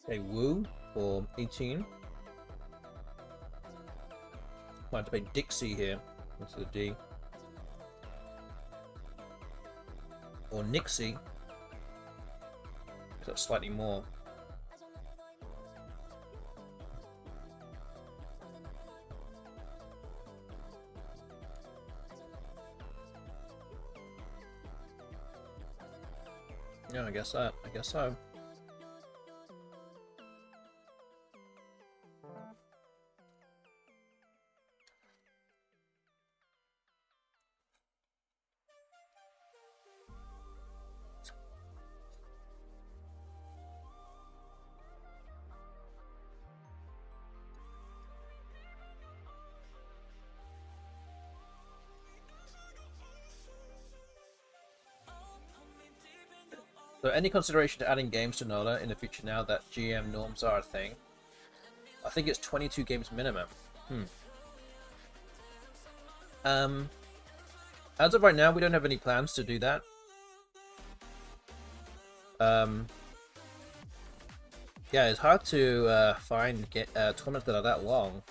Okay, Wu for 18. Might have to play Dixie here instead of D. Or Nixie. Because that's slightly more. Yeah, I guess that. I guess so. So any consideration to adding games to NOLA in the future now that GM norms are a thing? I think it's 22 games minimum. As of right now, we don't have any plans to do that. Yeah, it's hard to find tournaments that are that long.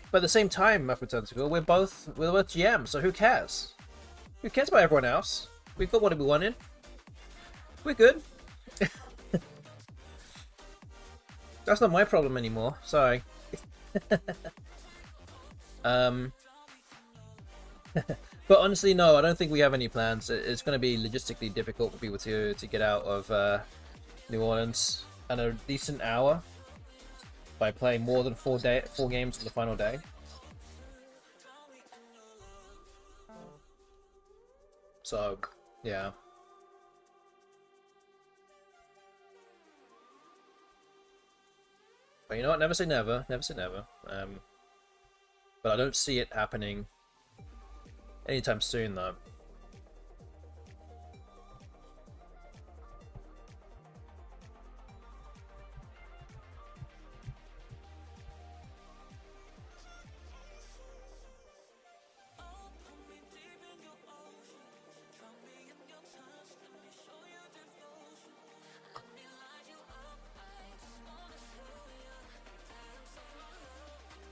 But at the same time, we're both GM, so who cares? Who cares about everyone else? We've got what we wanted. We're good. That's not my problem anymore. Sorry. But honestly, no, I don't think we have any plans. It's going to be logistically difficult for people to get out of New Orleans in a decent hour by playing more than 4 games on the final day. So, yeah. But you know what? Never say never. Never say never. But I don't see it happening anytime soon, though.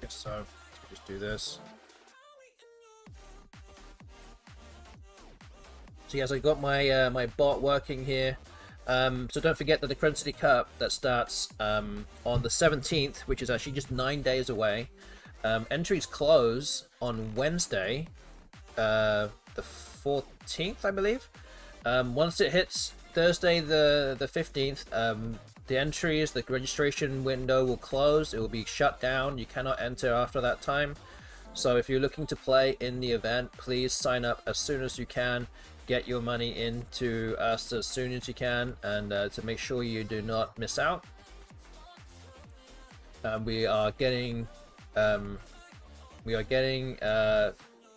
So let's just do this. So yes, I got my my bot working here. So don't forget that the Credit Cup that starts on the 17th, which is actually just 9 days away. Entries close on Wednesday, the 14th, I believe. Once it hits Thursday the 15th, the entries, the registration window will close. It will be shut down. You cannot enter after that time. So if you're looking to play in the event, please sign up as soon as you can. Get your money into us as soon as you can, and to make sure you do not miss out. We are getting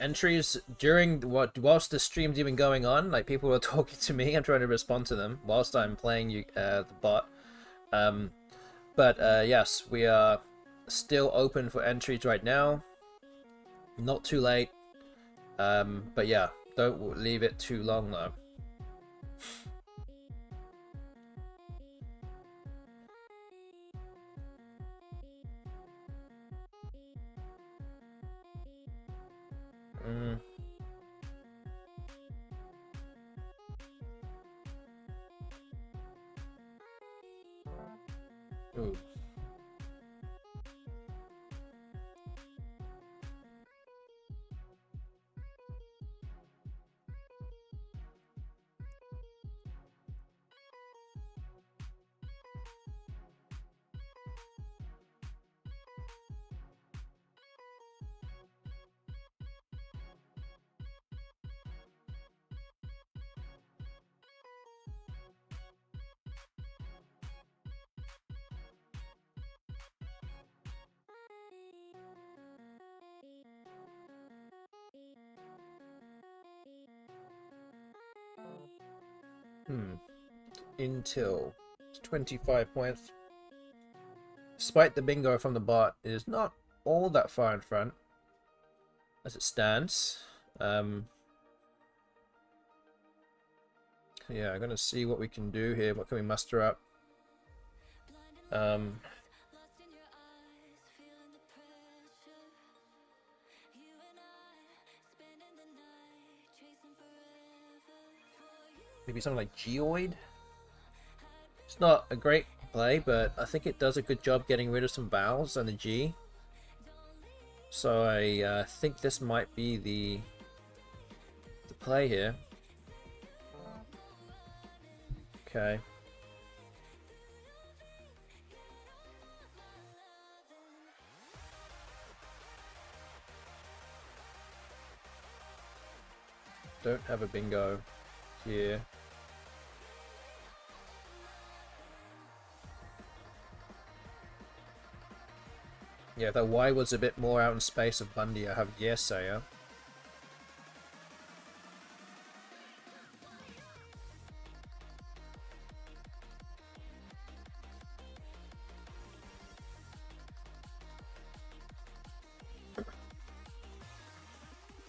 entries during whilst the stream's even going on. Like, people are talking to me, I'm trying to respond to them whilst I'm playing the bot. But yes, we are still open for entries right now. Not too late, but yeah, don't leave it too long though. Ooh. Until 25 points. Despite the bingo from the bot, it is not all that far in front as it stands. Yeah, I'm gonna see what we can do here. What can we muster up? Maybe something like Geoid? It's not a great play, but I think it does a good job getting rid of some vowels and the G. So I think this might be the play here. Okay. Don't have a bingo here. Yeah, the Y was a bit more out in space of Bundy. I have Yesayer.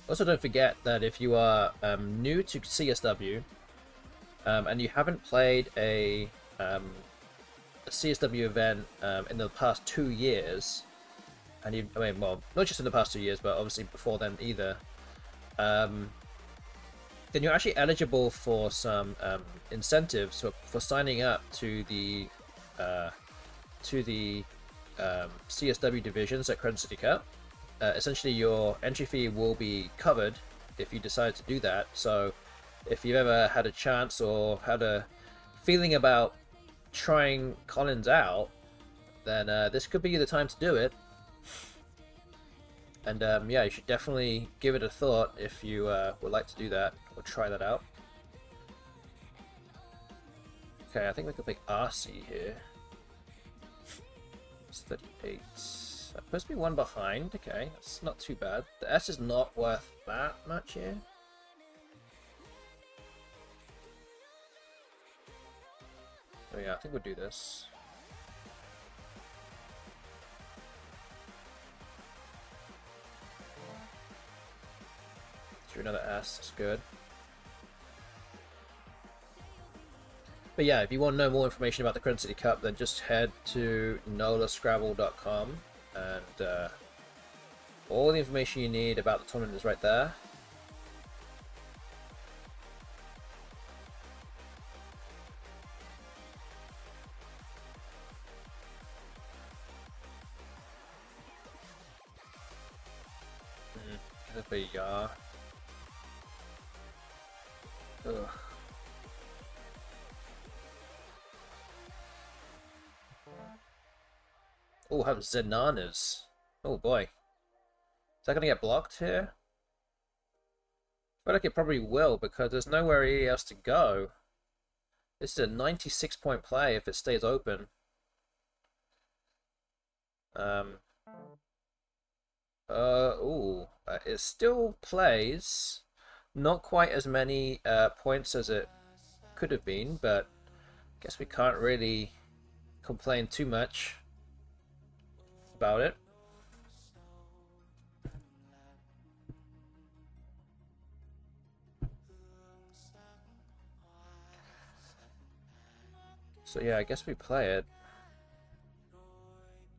Also, don't forget that if you are new to CSW and you haven't played a CSW event in the past 2 years, and I mean, well, not just in the past 2 years, but obviously before then either, then you're actually eligible for some incentives for signing up to the CSW divisions at Crescent City Cup. Essentially, your entry fee will be covered if you decide to do that. So if you've ever had a chance or had a feeling about trying Collins out, then this could be the time to do it. And yeah, you should definitely give it a thought if you would like to do that or try that out. Okay, I think we could pick RC here. It's 38. That puts me one behind. Okay, that's not too bad. The S is not worth that much here. Oh yeah, I think we'll do this. Through another S, that's good. But yeah, if you want to know more information about the Crescent City Cup, then just head to nolascrabble.com, and all the information you need about the tournament is right there. Ugh. Oh, have Zenanas. Oh boy. Is that gonna get blocked here? I feel like it probably will because there's nowhere else to go. This is a 96-point play if it stays open. It still plays. Not quite as many points as it could have been, but I guess we can't really complain too much about it. So yeah, I guess we play it.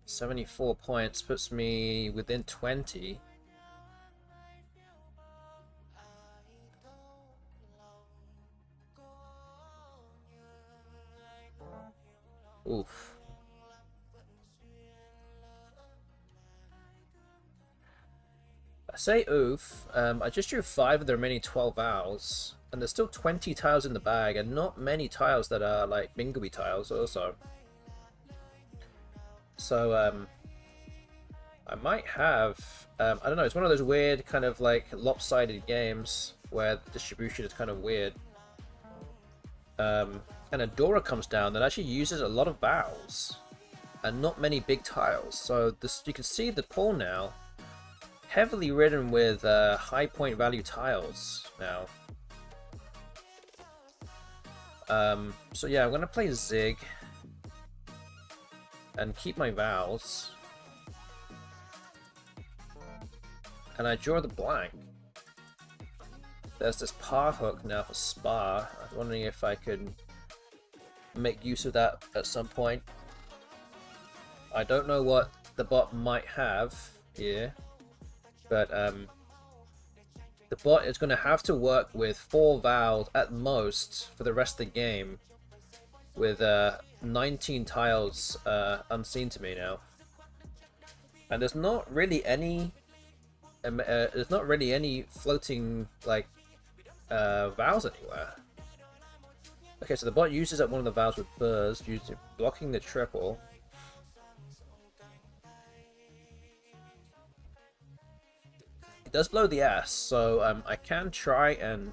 74 points puts me within 20. Oof. I say oof. I just drew 5 of the remaining 12 tiles, and there's still 20 tiles in the bag, and not many tiles that are like bingo-y tiles also. So I might have, I don't know, it's one of those weird kind of like lopsided games where the distribution is kind of weird. And Adora comes down that actually uses a lot of vowels and not many big tiles. So this, you can see the pool now heavily ridden with high point value tiles now. So yeah, I'm gonna play Zig and keep my vowels. And I draw the blank. There's this par hook now for Spa. I was wondering if I could make use of that at some point. I don't know what the bot might have here, but the bot is going to have to work with 4 vowels at most for the rest of the game, with 19 tiles unseen to me now. And there's not really any floating like vowels anywhere. Okay, so the bot uses up one of the vowels with burrs, blocking the triple. It does blow the ass, so I can try and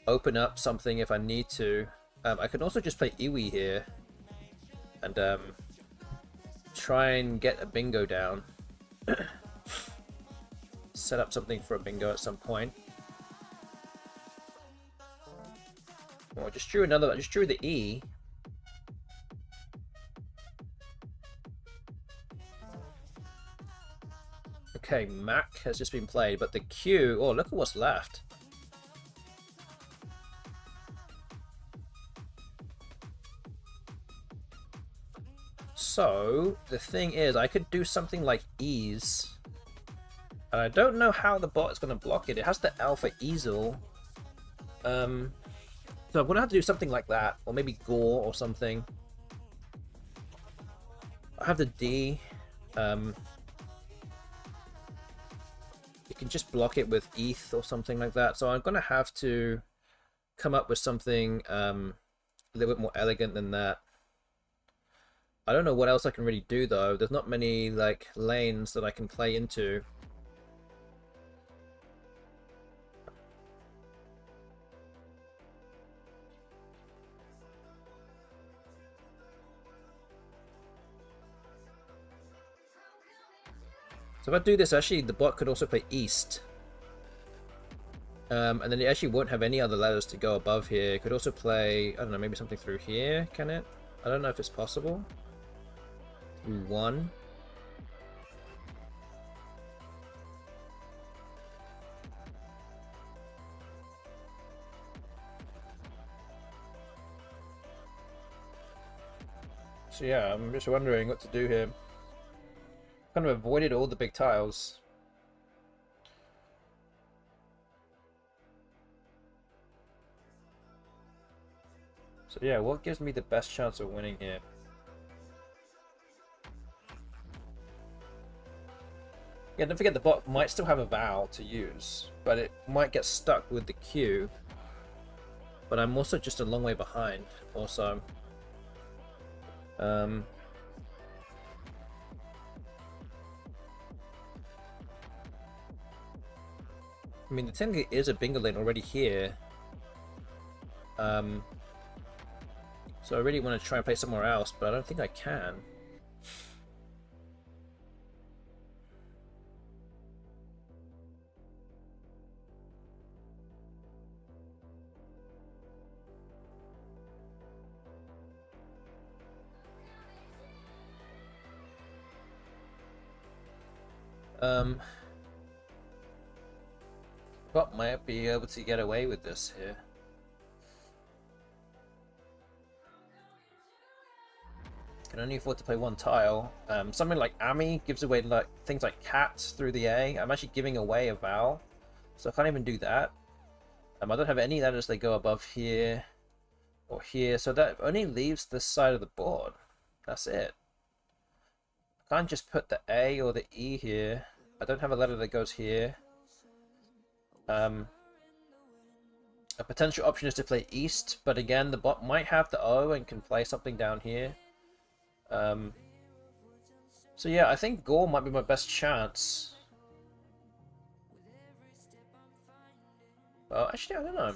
open up something if I need to. I can also just play Iwi here and try and get a bingo down. Set up something for a bingo at some point. Oh, I just drew another. I just drew the E. Okay, Mac has just been played, but the Q. Oh, look at what's left. So the thing is, I could do something like Ease. And I don't know how the bot is going to block it. It has the alpha easel. So I'm going to have to do something like that. Or maybe Gore or something. I have the D. You can just block it with ETH or something like that. So I'm going to have to come up with something a little bit more elegant than that. I don't know what else I can really do though. There's not many like lanes that I can play into. So if I do this, actually the bot could also play East. And then it actually won't have any other letters to go above here. It could also play, I don't know, maybe something through here, can it? I don't know if it's possible. Through 1. So yeah, I'm just wondering what to do here. Kind of avoided all the big tiles. So yeah, what gives me the best chance of winning here? Yeah, don't forget the bot might still have a vowel to use, but it might get stuck with the Q. But I'm also just a long way behind, also. I mean, the thing is a bingo lane already here. So I really want to try and play somewhere else, but I don't think I can. But might be able to get away with this here. Can only afford to play one tile. Something like Ami gives away like things like cats through the A. I'm actually giving away a vowel, so I can't even do that. I don't have any letters that go above here or here, so that only leaves this side of the board. That's it. I can't just put the A or the E here. I don't have a letter that goes here. A potential option is to play East, but again, the bot might have the O and can play something down here. So yeah, I think Gore might be my best chance. Well, actually, I don't know.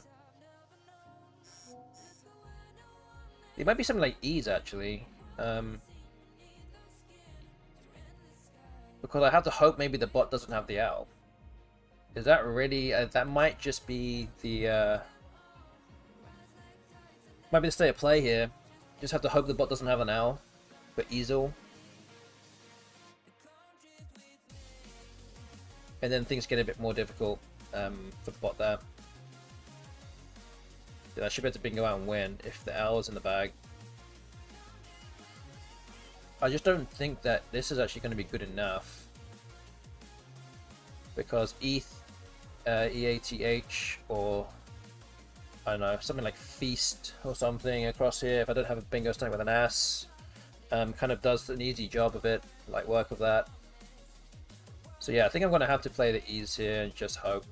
It might be something like E's, actually. Because I have to hope maybe the bot doesn't have the L. Is that really... that might just be the... might be the state of play here. Just have to hope the bot doesn't have an L. For easel. And then things get a bit more difficult for the bot there. Yeah, I should be able to bingo out and win if the L is in the bag. I just don't think that this is actually going to be good enough. Because EATH or I don't know, something like Feast or something across here, if I don't have a bingo starting with an S, kind of does an easy job of it, like work with that. So yeah, I think I'm going to have to play the E's here and just hope.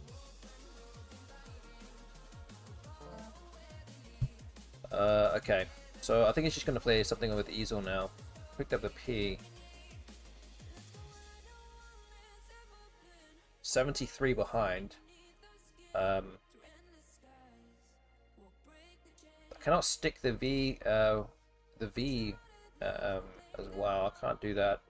Okay, so I think it's just going to play something with easel now. Picked up the P. 73 behind. I cannot stick the V as well. I can't do that.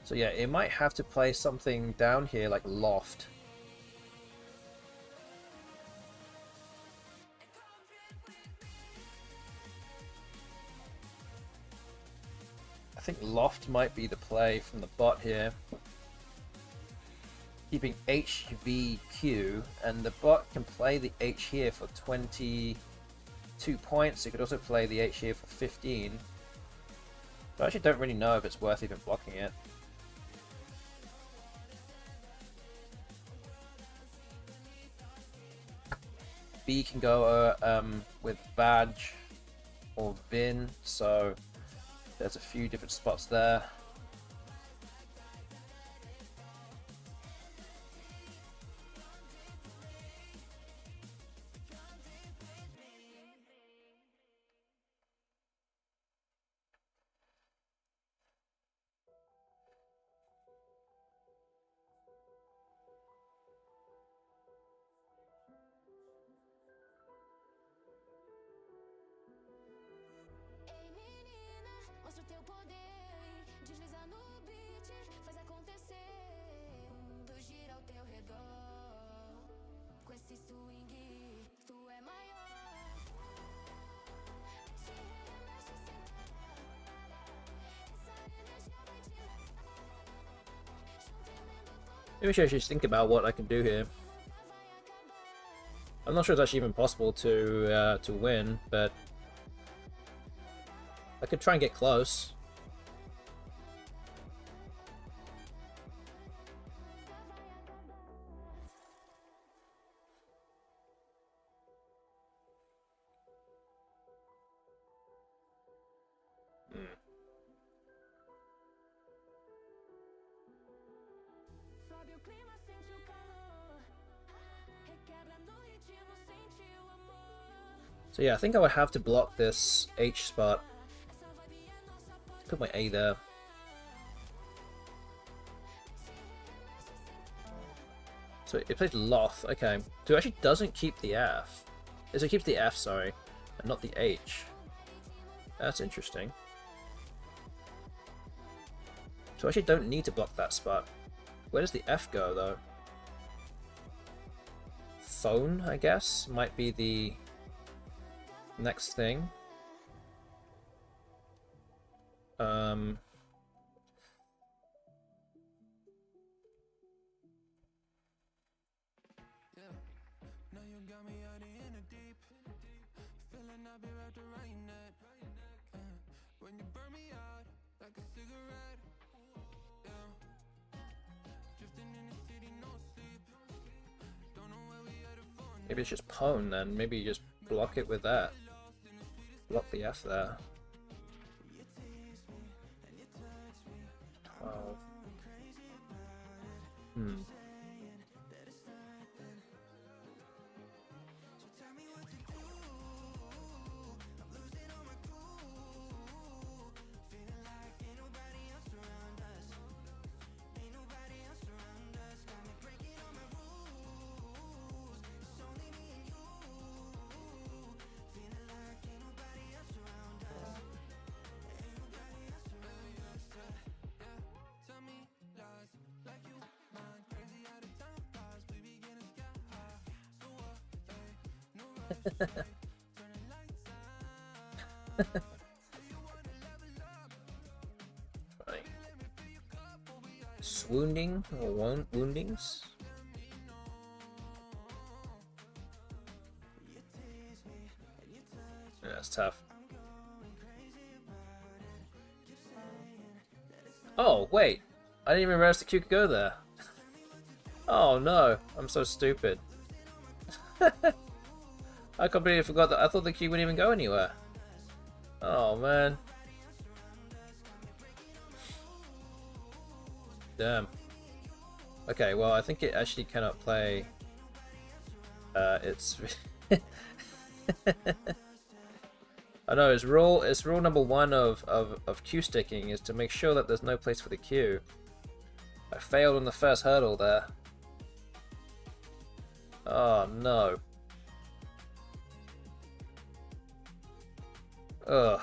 So yeah, it might have to play something down here like Loft. I think Loft might be the play from the bot here. Keeping HVQ, and the bot can play the H here for 22 points. It could also play the H here for 15. But I actually don't really know if it's worth even blocking it. B can go with Badge or Vin, so there's a few different spots there. Maybe I should think about what I can do here. I'm not sure it's actually even possible to win, but I could try and get close. So yeah, I think I would have to block this H spot. Put my A there. So it plays Loth, okay. So it actually doesn't keep the F. So it keeps the F, sorry, and not the H. That's interesting. So I actually don't need to block that spot. Where does the F go, though? Phone, I guess, might be the next thing. Maybe it's just Pwn then. Maybe you just block it with that. Block the F there. 12. Right. Swoonding or woundings? Yeah, that's tough. Oh, wait. I didn't even realize the Q could go there. Oh no, I'm so stupid. I completely forgot that. I thought the Q wouldn't even go anywhere. Oh man. Damn. Okay, well I think it actually cannot play. It's. I know it's rule number 1 of Q sticking is to make sure that there's no place for the Q. I failed on the first hurdle there. Oh no. Ugh.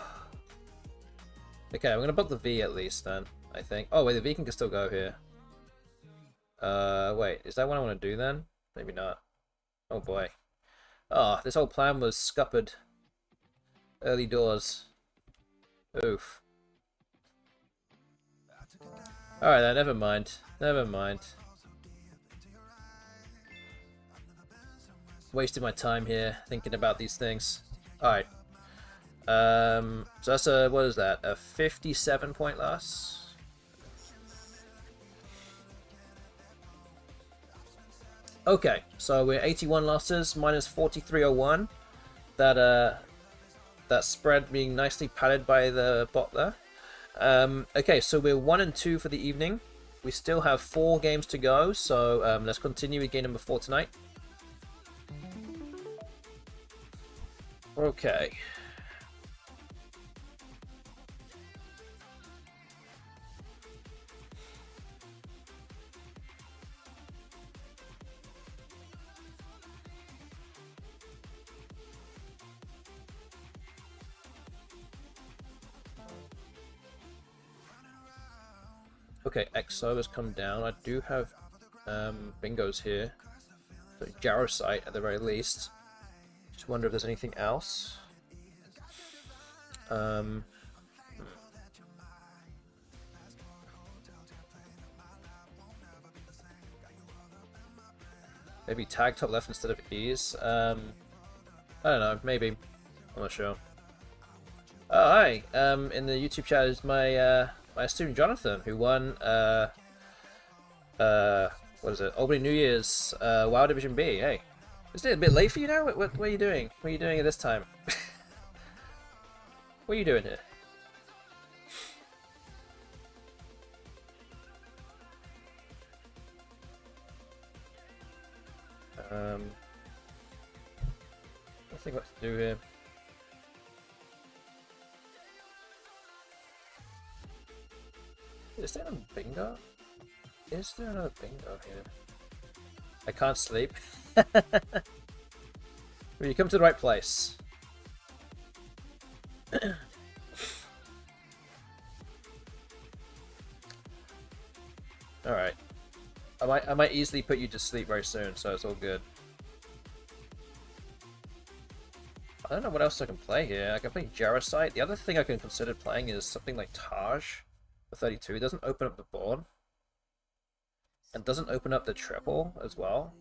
Okay, I'm gonna block the V at least then, I think. Oh wait, the V can still go here. Wait, is that what I want to do then? Maybe not. Oh boy. Oh, this whole plan was scuppered. Early doors. Oof. Alright then, never mind. Never mind. Wasting my time here thinking about these things. Alright. So that's a, what is that? A 57 point loss? Okay, so we're 81 losses, minus 4301. That spread being nicely padded by the bot there. Okay, so we're 1 and 2 for the evening. We still have 4 games to go, so let's continue with game number 4 tonight. Okay. Okay, XO has come down. I do have bingos here. So Jarosite at the very least. Just wonder if there's anything else. Maybe tag top left instead of E's. I don't know, maybe. I'm not sure. Oh, hi. In the YouTube chat is my my student Jonathan, who won what is it? Albany New Year's WoW Division B. Hey, is it a bit late for you now? What are you doing? What are you doing at this time? What are you doing here? Nothing what to do here. Is there another bingo? Is there another bingo here? I can't sleep. Well, you come to the right place. Alright. I might easily put you to sleep very soon, so it's all good. I don't know what else I can play here. I can play Jarosite. The other thing I can consider playing is something like Taj for 32. It doesn't open up the board. And doesn't open up the triple as well.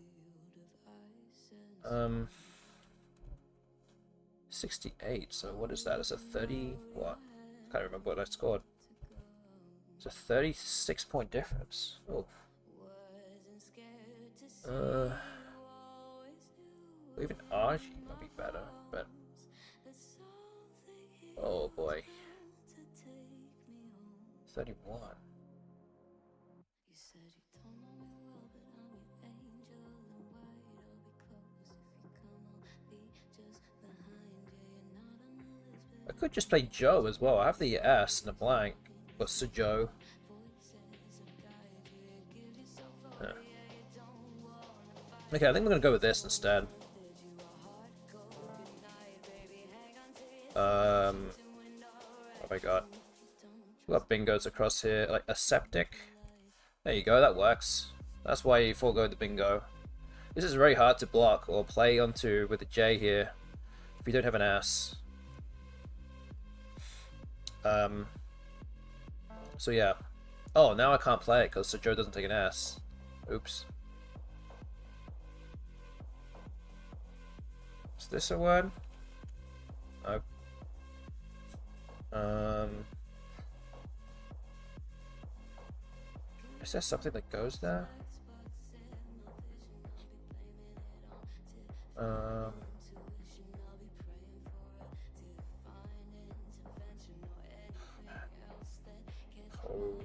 68, so what is that? It's a 30, what? I can't remember what I scored. It's a 36 point difference. Oh. Even RG might be better, but oh boy. 31. I could just play Joe as well. I have the S and a blank, but Sir Joe. Huh. Okay, I think we're gonna go with this instead. What have I got? We've got bingos across here, like a septic. There you go, that works. That's why you forego the bingo. This is very hard to block or play onto with a J here if you don't have an S. So yeah. Oh, now I can't play it because Sir Joe doesn't take an S. Oops. Is this a word? No. Is there something that goes there? Code.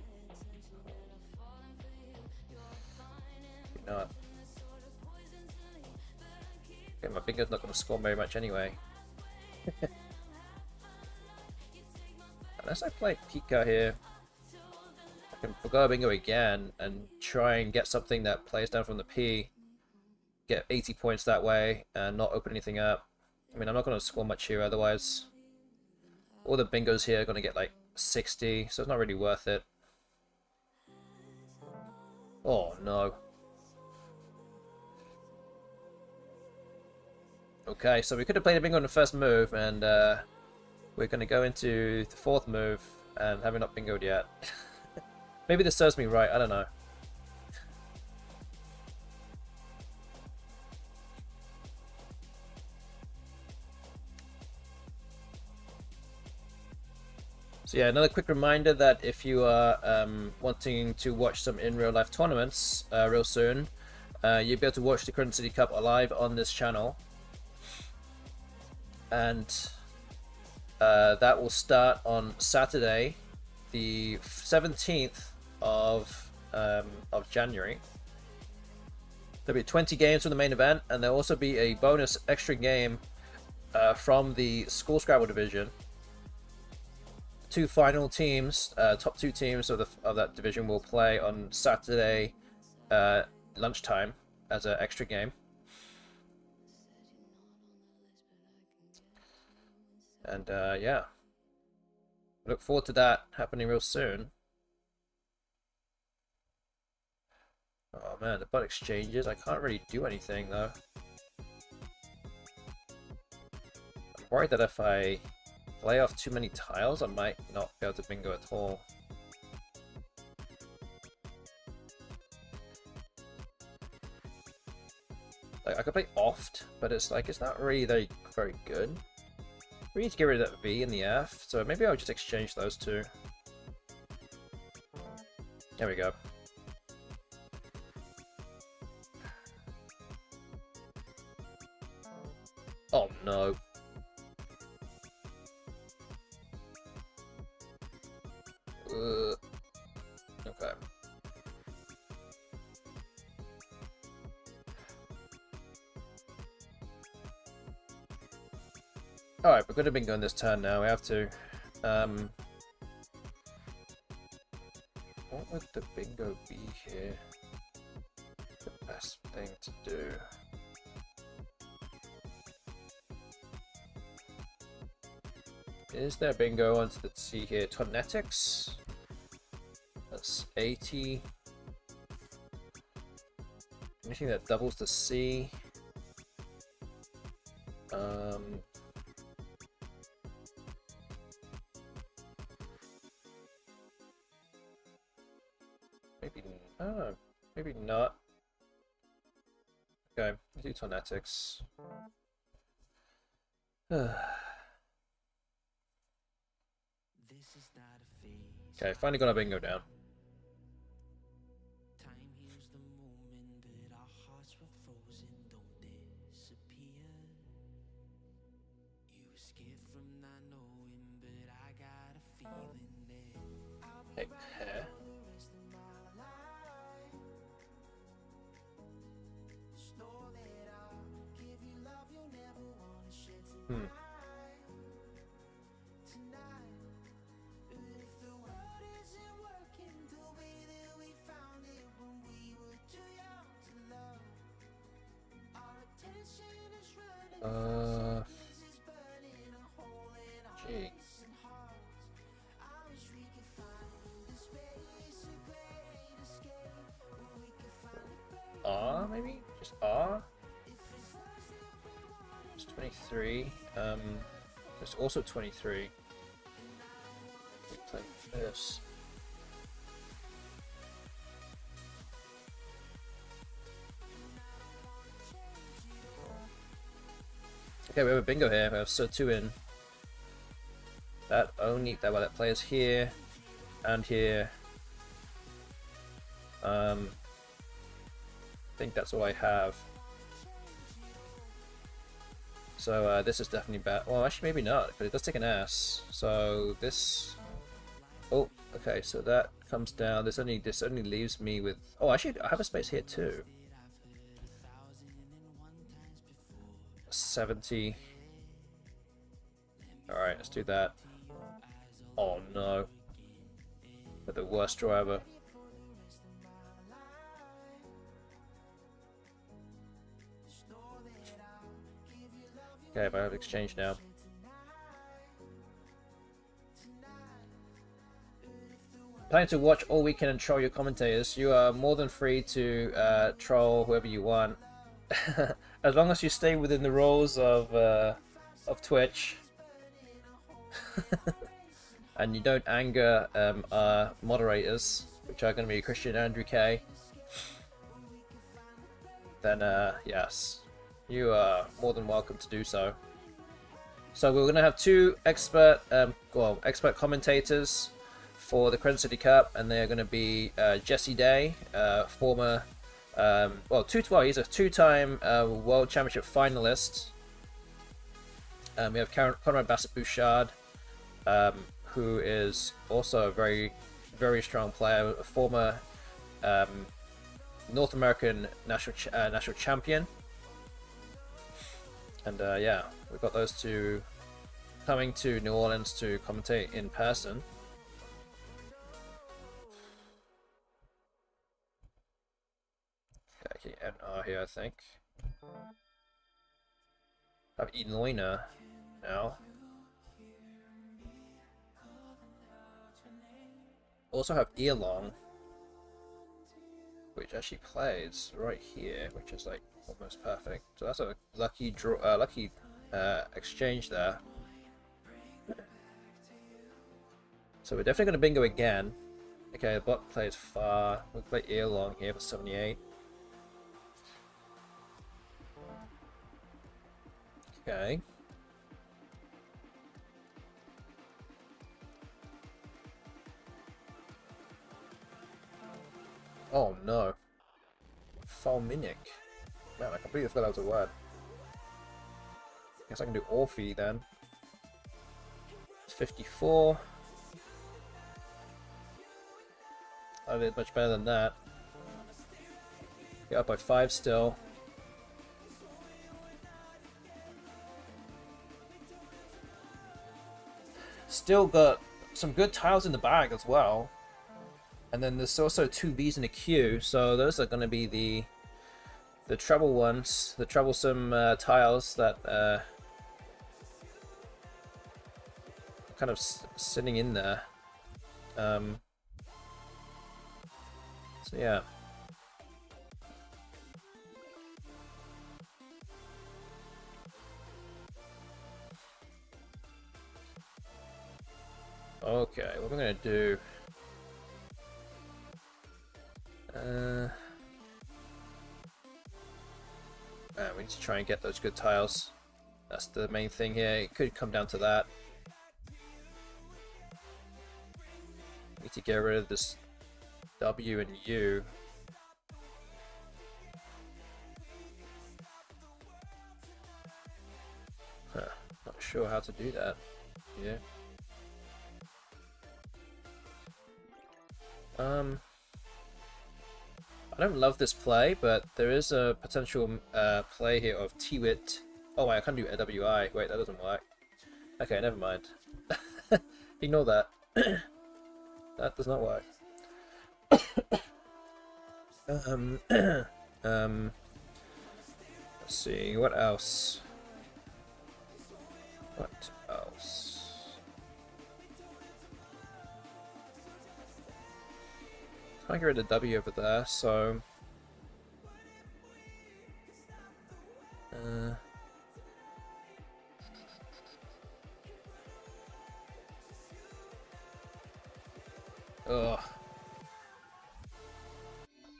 Not. Okay, my bingo's not going to score very much anyway. Unless I play Pika here, I can forgo bingo again and try and get something that plays down from the P. Get 80 points that way and not open anything up. I mean, I'm not going to score much here otherwise. All the bingos here are going to get like 60, so it's not really worth it. Oh no. Okay, so we could have played a bingo in the first move, and we're going to go into the fourth move and haven't not bingoed yet. Maybe this serves me right, I don't know. So yeah, another quick reminder that if you are wanting to watch some in real life tournaments real soon, you'll be able to watch the Crescent City Cup live on this channel. And that will start on Saturday, the 17th of January. There'll be 20 games from the main event, and there'll also be a bonus extra game from the School Scrabble division. Two final teams, top two teams of that division will play on Saturday lunchtime as an extra game. And yeah, look forward to that happening real soon. Oh man, the bot exchanges, I can't really do anything though. I'm worried that if I play off too many tiles, I might not be able to bingo at all. Like, I could play oft, but it's like, it's not really very good. We need to get rid of that V and the F, so maybe I'll just exchange those two. There we go. Oh no. Okay. Alright, we're going to bingo on this turn now. We have to. What would the bingo be here? The best thing to do. Is there bingo onto the C here? Tonetics. That's 80. Anything that doubles the C. Maybe, I don't know, maybe not. Okay, let's do Tonetics. Okay, finally got our bingo down. Hey, hair. Gee. R, maybe? Just R? It's 23. There's also 23. We play this. Okay, we have a bingo here. We have so 2 in. That only that player's here and here. I think that's all I have. So this is definitely bad. Well, actually maybe not, but it does take an ass. So this. Oh, okay. So that comes down. This only leaves me with. Oh, actually, I have a space here too. 70. All right, let's do that. Oh no. But the worst draw ever. Okay, but I have exchange now. Planning to watch all weekend and troll your commentators. You are more than free to troll whoever you want, as long as you stay within the rules of Twitch, and you don't anger our moderators, which are going to be Christian and Andrew K. Then yes, you are more than welcome to do so. So we're going to have 2 expert commentators for the Crescent City Cup, and they're going to be Jesse Day, former, he's a 2-time World Championship finalist. We have Conrad Bassett-Bouchard, who is also a very, very strong player, a former North American national champion. And yeah, we've got those 2 coming to New Orleans to commentate in person. Okay, NR here, I think. I have Eloina now. Also have Earlong, which actually plays right here, which is like almost perfect. So that's a lucky draw, exchange there. So we're definitely going to bingo again. Okay, the bot plays far. We'll play Earlong here for 78. Okay. Oh no. Fulminic. Man, I completely forgot that was a word. Guess I can do Orphe then. It's 54. I did much better than that. Get up by 5 still. Still got some good tiles in the bag as well. And then there's also 2 Vs in a queue, so those are going to be the trouble ones, the troublesome tiles that kind of sitting in there. So yeah. Okay, what we're gonna do? We need to try and get those good tiles. That's the main thing here. It could come down to that. Need to get rid of this W and U. Not sure how to do that. Yeah. I don't love this play, but there is a potential play here of T-Wit. Oh wait, I can't do a WI. Wait, that doesn't work. Okay, never mind. Ignore that. That does not work. Let's see, what else? What else? Can't get rid of W over there, so ugh.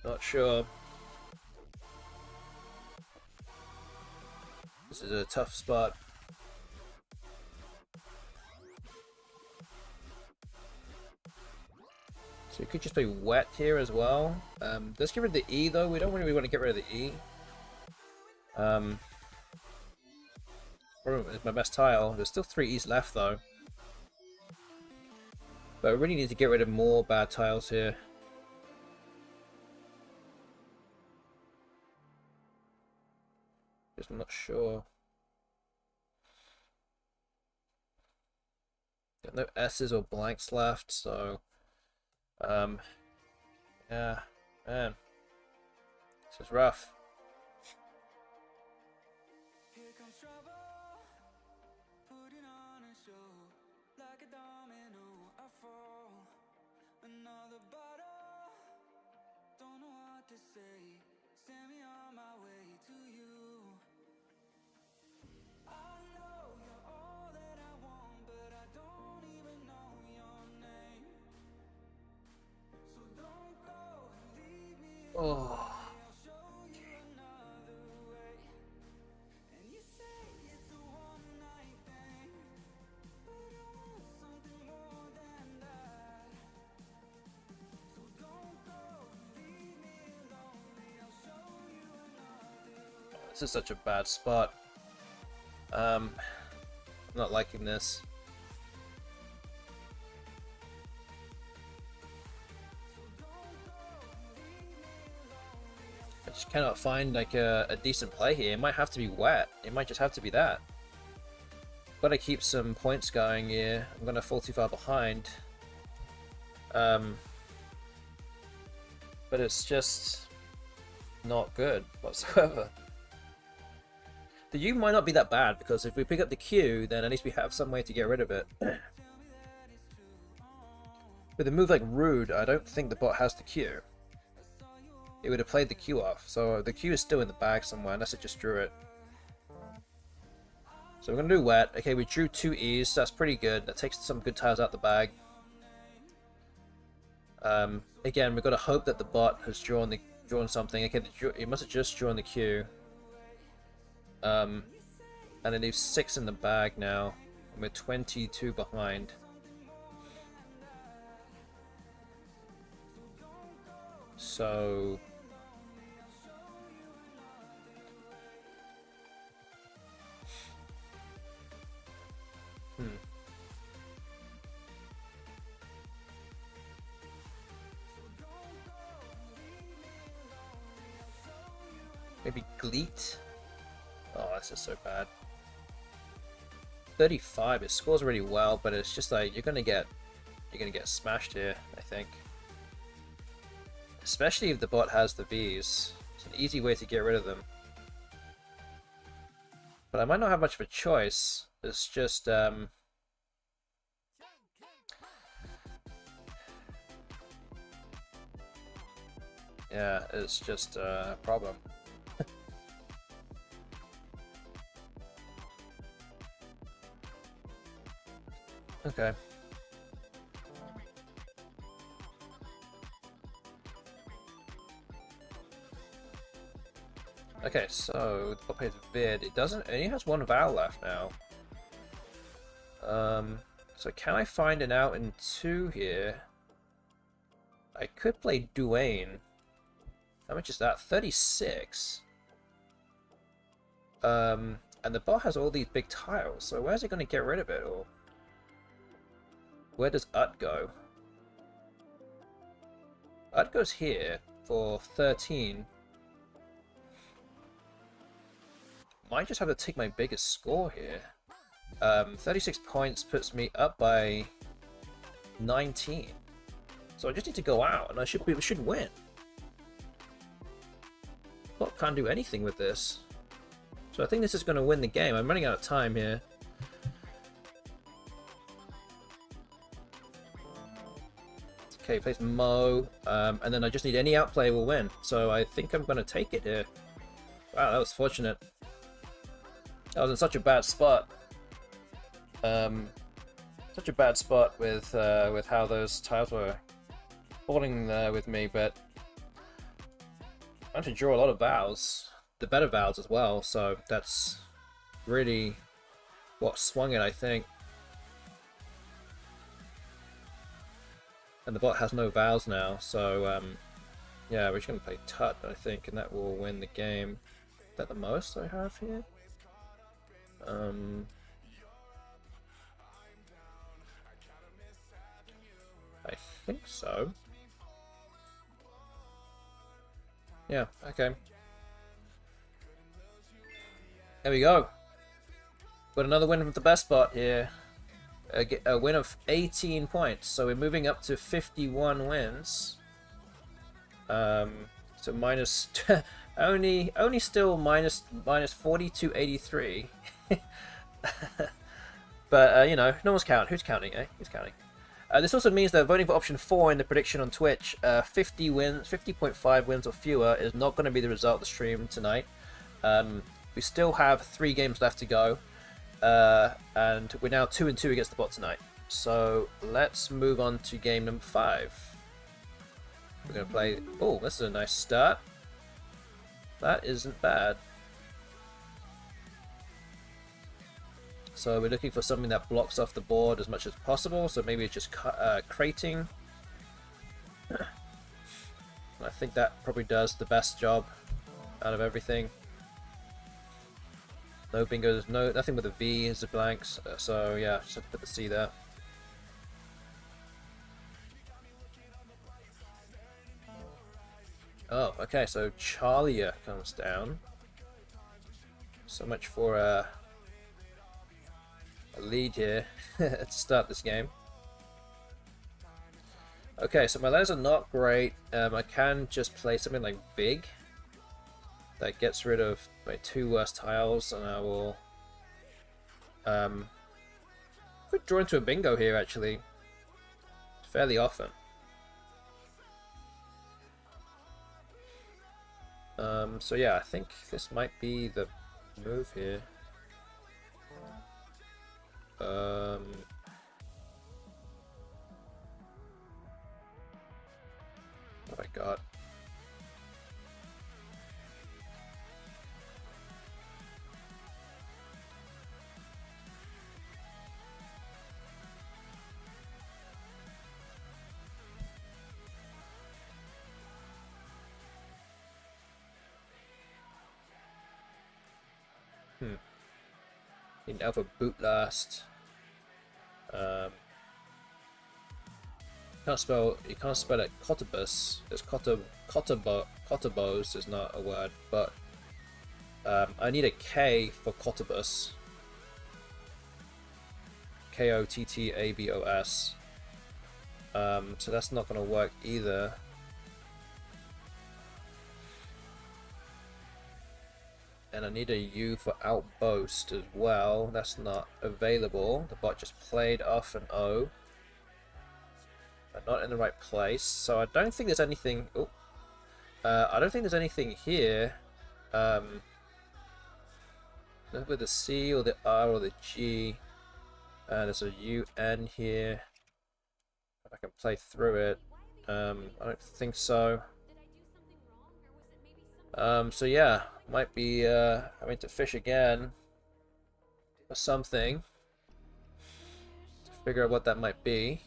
Not sure. This is a tough spot. So we could just play wet here as well. Let's get rid of the E though. We don't really want to get rid of the E. It's my best tile. There's still 3 E's left though. But I really need to get rid of more bad tiles here. Just not sure. Got no S's or blanks left, so yeah, man, this is rough. Here comes trouble, putting on a show, like a domino, I fall, another bottle, don't know what to say, send me on my way to you. I know you're all that I want, but I don't even know your name. So don't go and leave me alone. I'll show you another way. And you say it's a one-night thing, but I want something more than that. So don't go and leave me lonely. I'll show you another way. This is such a bad spot. I'm not liking this. I just cannot find like a decent play here. It might have to be wet. It might just have to be that. Gotta keep some points going here. I'm gonna fall too far behind. But it's just not good whatsoever. The U might not be that bad, because if we pick up the Q, then at least we have some way to get rid of it. With a move like Rude, I don't think the bot has the Q. It would have played the Q off, so the Q is still in the bag somewhere, unless it just drew it. So we're going to do wet. Okay, we drew 2 E's, that's pretty good. That takes some good tiles out the bag. Again, we've got to hope that the bot has drawn something. Okay, it must have just drawn the Q. And it leaves 6 in the bag now, and we're 22 behind. So maybe Gleet. Oh, this is so bad. 35. It scores really well, but it's just like you're gonna get smashed here, I think. Especially if the bot has the Vs. It's an easy way to get rid of them. But I might not have much of a choice. It's just yeah, it's just a problem. Okay. Okay, so the bot plays vid. It only has one vowel left now. So can I find an out in 2 here? I could play Duane. How much is that? 36. And the bot has all these big tiles, so where's it going to get rid of it? Or where does Ut go? Ut goes here for 13. Might just have to take my biggest score here. 36 points puts me up by 19. So I just need to go out, and I should win. Bot can't do anything with this. So I think this is going to win the game. I'm running out of time here. Okay, plays Mo, and then I just need any outplay will win. So I think I'm going to take it here. Wow, that was fortunate. I was in such a bad spot. Such a bad spot with how those tiles were falling with me, but I had to draw a lot of vowels, the better vowels as well, so that's really what swung it, I think. And the bot has no vowels now, so yeah, we're just going to play Tut, I think, and that will win the game. Is that the most I have here? I think so. Yeah, okay. There we go. Got another win with the BESTBOT here. A win of 18 points, so we're moving up to 51 wins. So minus only still minus 42.83. But you know, no one's counting. Who's counting? Eh? Who's counting? This also means that voting for option 4 in the prediction on Twitch, 50 wins, 50.5 wins or fewer is not going to be the result of the stream tonight. We still have 3 games left to go, and we're now 2-2 against the bot tonight. So let's move on to game number 5. We're going to play. Oh, this is a nice start. That isn't bad. So we're looking for something that blocks off the board as much as possible. So maybe it's just crating. I think that probably does the best job out of everything. No bingos, nothing with a V is the blanks. So yeah, just have to put the C there. Oh, okay. So Charlia comes down. So much for a lead here to start this game. Okay, so my letters are not great. I can just play something like Big that gets rid of my 2 worst tiles, and I will could draw into a bingo here actually fairly often. So yeah, I think this might be the move here. What have I got? In Alpha Boot Last. You can't spell it Cotobus. It's Cotobos is not a word, but I need a K for Cotobus. KOTTABOS. So that's not going to work either. And I need a U for outboast as well. That's not available. The bot just played off an O. But not in the right place. So I don't think there's anything... Oh. I don't think there's anything here. With the C or the R or the G. There's a UN here. If I can play through it. I don't think so. So yeah, might be having to fish again for something to figure out what that might be.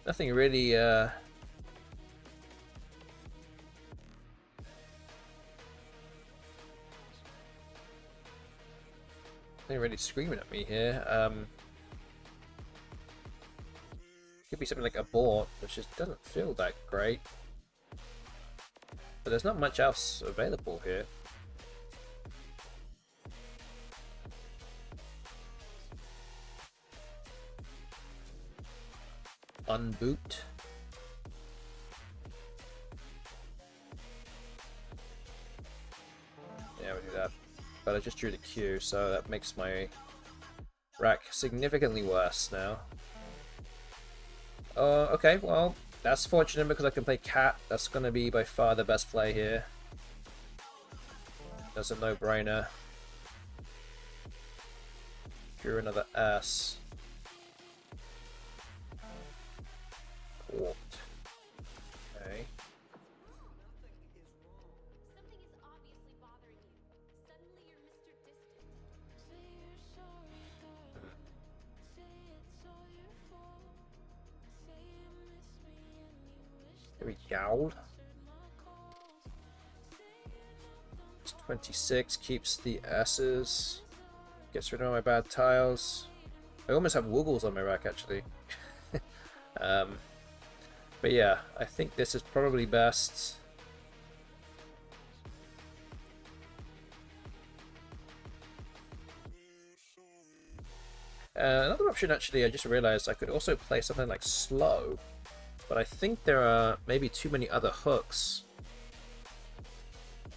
Nothing really screaming at me here. Could be something like abort, which just doesn't feel that great. But there's not much else available here. Unboot. Yeah, we do that. But I just drew the Q, so that makes my rack significantly worse now. Okay, well, that's fortunate because I can play cat. That's going to be by far the best play here. That's a no-brainer. Drew another S. Warped. Okay. There we go. It's 26, keeps the S's. Gets rid of my bad tiles. I almost have woogles on my rack actually. But yeah, I think this is probably best. Another option actually, I just realized I could also play something like slow. But I think there are maybe too many other hooks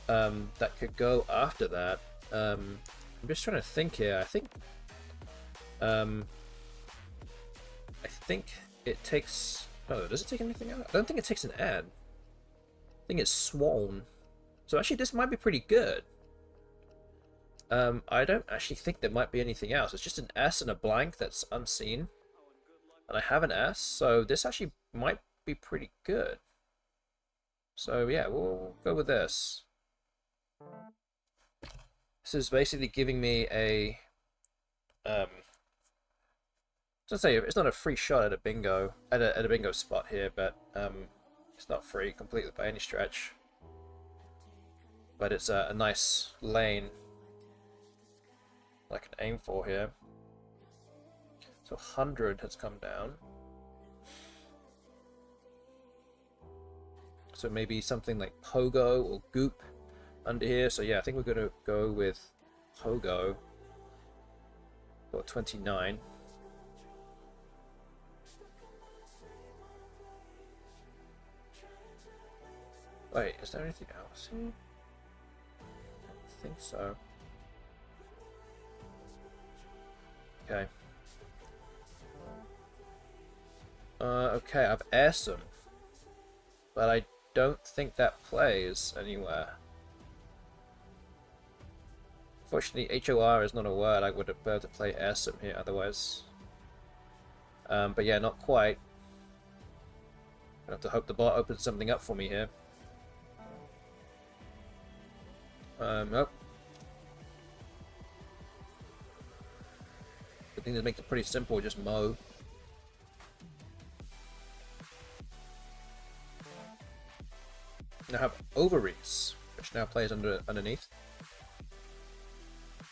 that could go after that. I'm just trying to think here. I think it takes... Oh, does it take anything out? I don't think it takes an ad. I think it's Swan. So actually this might be pretty good. I don't actually think there might be anything else. It's just an S and a blank that's unseen. And I have an S, so this actually might be pretty good. So yeah, we'll go with this. This is basically giving me a... Let's say it's not a free shot at a bingo at a bingo spot here, but it's not free completely by any stretch. But it's a nice lane I can aim for here. So 100 has come down. So maybe something like Pogo or Goop under here. So yeah, I think we're gonna go with Pogo. Got 29. Wait, is there anything else here? I don't think so. Okay. Okay, I've Airsome. But I don't think that plays anywhere. Fortunately, HOR is not a word. I would have been able to play Airsome here otherwise. But yeah, not quite. I have to hope the bot opens something up for me here. Nope. I think that makes it pretty simple, just mow. now have ovaries, which now plays underneath.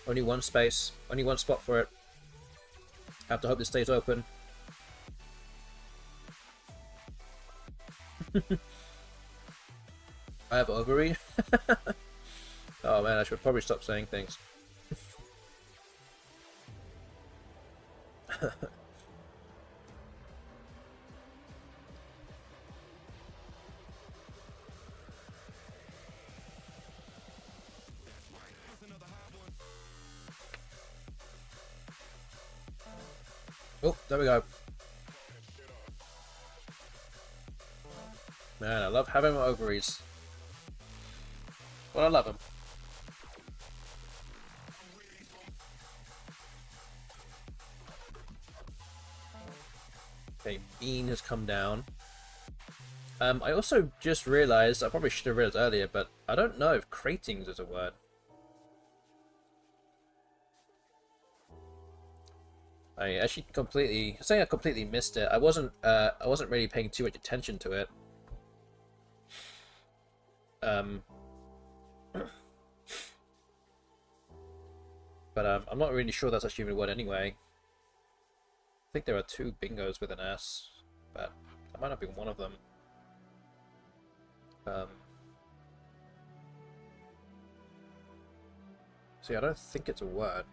Only one space, only one spot for it. Have to hope this stays open. I have ovary. Oh man, I should probably stop saying things. Oh, there we go. Man, I love having my ovaries. Well, I love them. Okay, Bean has come down. I also just realized, I probably should have realized earlier, but I don't know if cratings is a word. I actually completely, I think I completely missed it. I wasn't really paying too much attention to it. But I'm not really sure that's actually even a word anyway. I think there are 2 bingos with an S, but that might not be one of them. See, I don't think it's a word.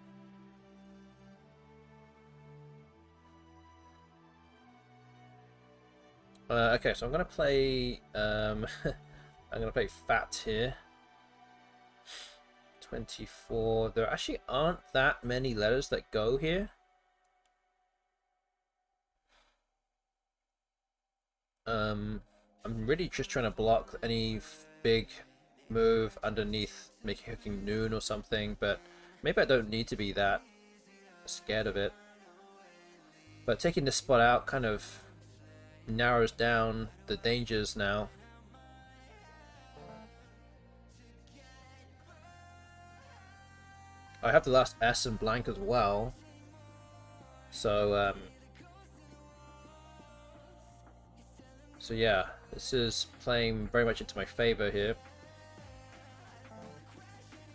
Okay, so I'm gonna play. I'm gonna play fat here. 24. There actually aren't that many letters that go here. I'm really just trying to block any big move underneath, making hooking noon or something. But maybe I don't need to be that scared of it. But taking this spot out kind of narrows down the dangers now. I have the last S in blank as well, so so yeah, this is playing very much into my favor here.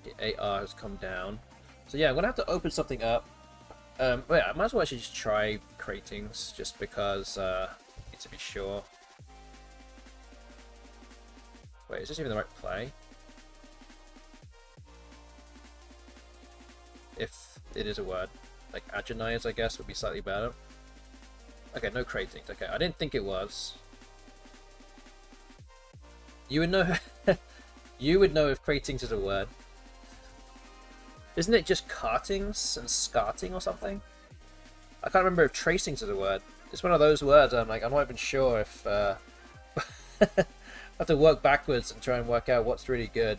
The AR has come down, so yeah, I'm gonna have to open something up. Well, yeah, I might as well actually just try cratings, just because I need to be sure. Wait, is this even the right play? If it is a word. Like agonize, I guess, would be slightly better. Okay, no cratings. Okay, I didn't think it was. You would know. You would know if cratings is a word. Isn't it just cartings and scarting or something? I can't remember if tracings is a word. It's one of those words I'm like, I'm not even sure if I have to work backwards and try and work out what's really good.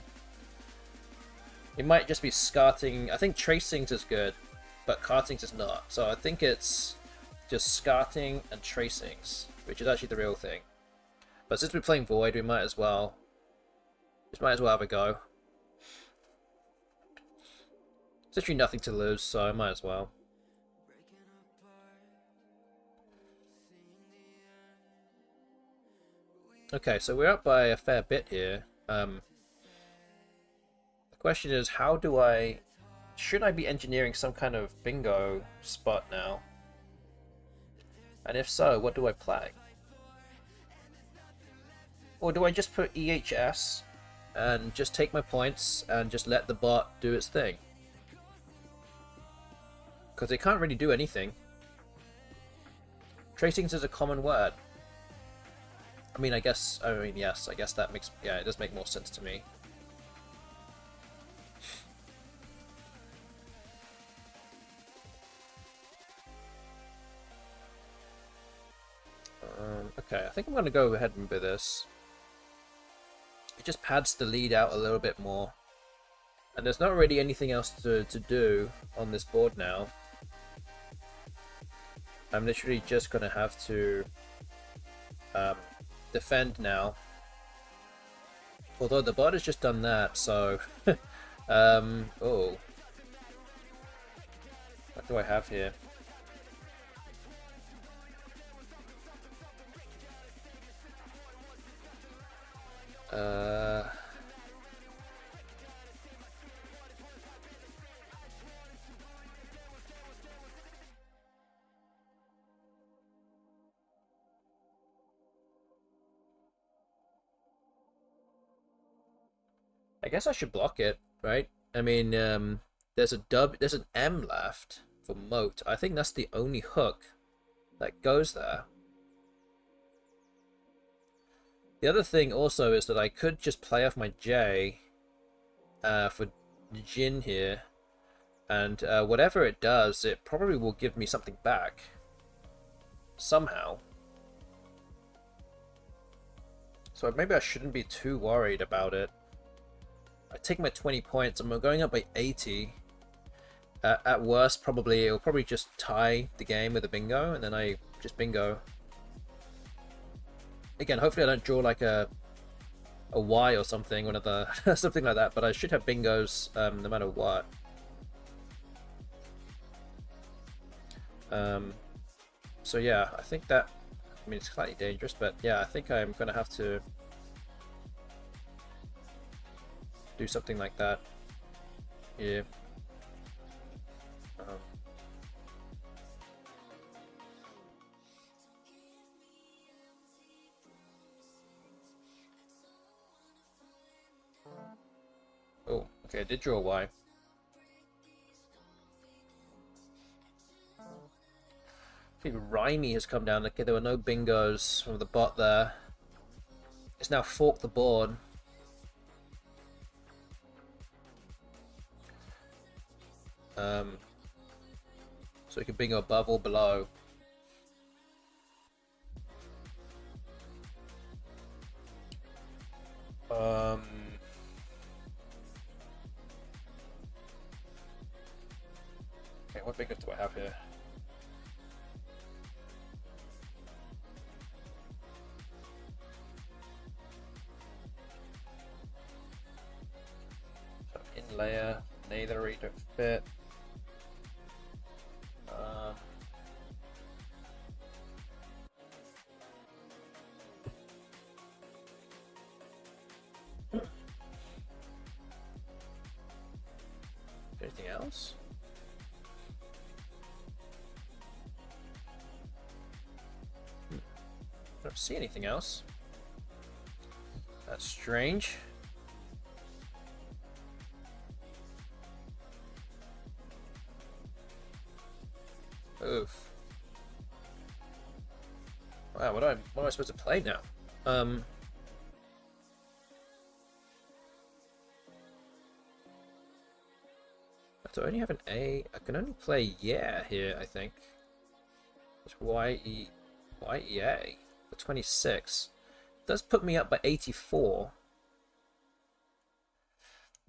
It might just be scarting. I think tracings is good, but cartings is not. So I think it's just scarting and tracings, which is actually the real thing. But since we're playing Void, we might as well have a go. There's actually nothing to lose, so I might as well. Okay, so we're up by a fair bit here. The question is, how do I... Should I be engineering some kind of bingo spot now? And if so, what do I play? Or do I just put EHS and just take my points and just let the bot do its thing? Because it can't really do anything. Tracings is a common word. I mean, yes, I guess that makes... Yeah, it does make more sense to me. Okay, I think I'm going to go ahead and do this. It just pads the lead out a little bit more. And there's not really anything else to do on this board now. I'm literally just going to have to defend now. Although the bot has just done that, so... oh. What do I have here? I guess I should block it, right? I mean, there's an M left for moat. I think that's the only hook that goes there. The other thing also is that I could just play off my J for Jin here, and whatever it does, it probably will give me something back somehow. So maybe I shouldn't be too worried about it. I take my 20 points, and we're going up by 80. At worst, it'll probably just tie the game with a bingo, and then I just bingo. Again, hopefully I don't draw like a Y or something, one of the something like that. But I should have bingos no matter what. So yeah, I think that. I mean, it's slightly dangerous, but yeah, I think I'm gonna have to do something like that. Yeah. Oh, okay, I did draw a Y. Rhymy has come down. Okay, there were no bingos from the bot there. It's now forked the board. So you can bingo above or below. Okay, what bingo do I have here? Layer, neither don't fit. Anything else? I don't see anything else. That's strange. Oof. Wow, what am I supposed to play now? So I only have an A. I can only play yeah here, I think. It's YEA for 26. It does put me up by 84.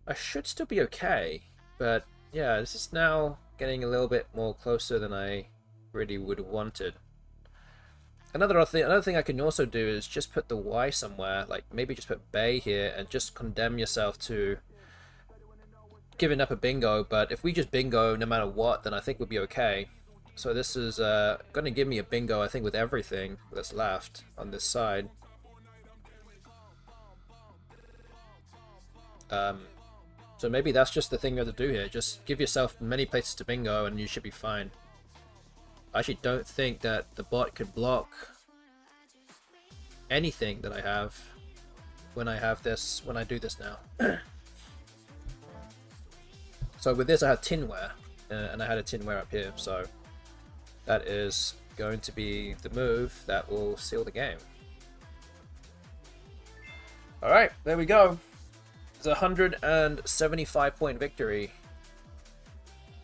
I should still be okay, but yeah, this is now getting a little bit more closer than I really would have wanted. Another thing I can also do is just put the Y somewhere, like maybe just put Bay here and just condemn yourself to giving up a bingo. But if we just bingo no matter what, then I think we'll be okay. So this is going to give me a bingo, I think, with everything that's left on this side. So maybe that's just the thing you have to do here. Just give yourself many places to bingo and you should be fine. I actually don't think that the bot could block anything that I have when I do this now. So with this I have tinware, and I had a tinware up here, so that is going to be the move that will seal the game. Alright, there we go. It's a 175 point victory.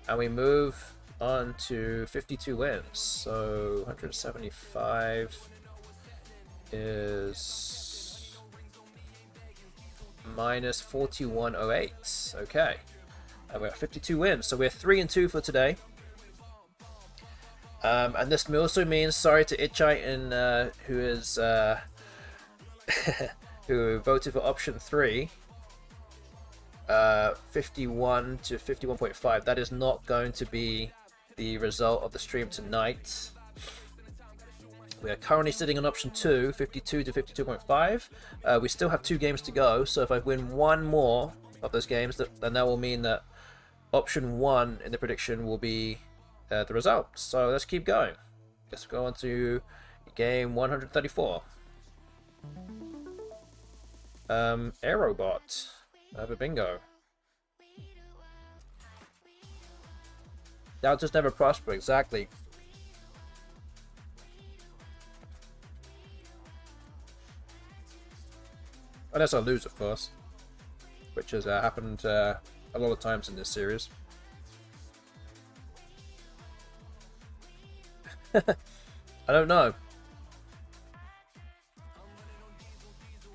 And we move on to 52 wins. So 175 is minus 4108. Okay. And we're at 52 wins. So we're 3-2 for today. And this also means, sorry to Itchite, who is who voted for option 3. 51 to 51.5. That is not going to be the result of the stream tonight. We are currently sitting on option 2, 52 to 52.5. We still have 2 games to go, so if I win one more of those games, then that will mean that option 1 in the prediction will be the result. So let's keep going. Let's go on to game 134. Aerobot. I have a bingo. Doubters never prosper, exactly. Unless I lose, of course. Which has happened a lot of times in this series. I don't know.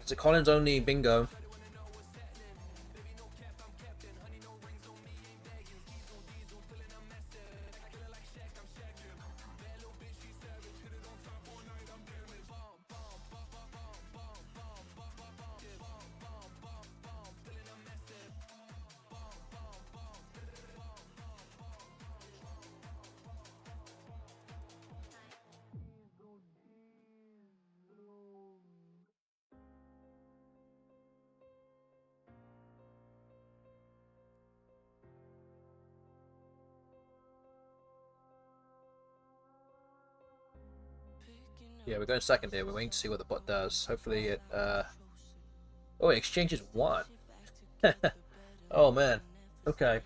It's a Collins only bingo. Yeah, we're going second here. We're waiting to see what the bot does. Hopefully it, oh, it exchanges one. Oh, man. Okay.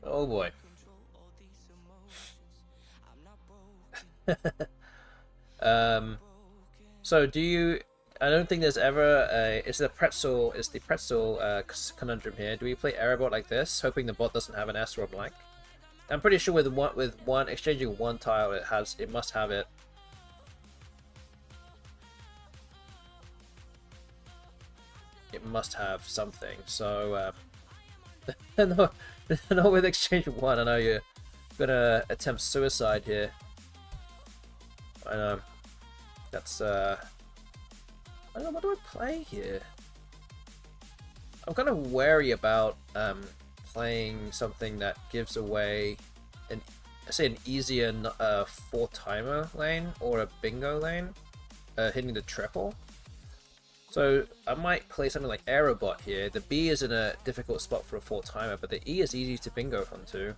Oh, boy. So do you... I don't think there's ever a... It's the pretzel conundrum here. Do we play Aerobot like this, hoping the bot doesn't have an S or a blank? I'm pretty sure with one exchanging one tile, it must have it. It must have something. So no, not with exchange one. I know you're gonna attempt suicide here. I know. That's I don't know, what do I play here? I'm kind of wary about playing something that gives away an easier 4-timer lane or a bingo lane, hitting the triple. So I might play something like Aerobot here. The B is in a difficult spot for a 4-timer, but the E is easy to bingo onto.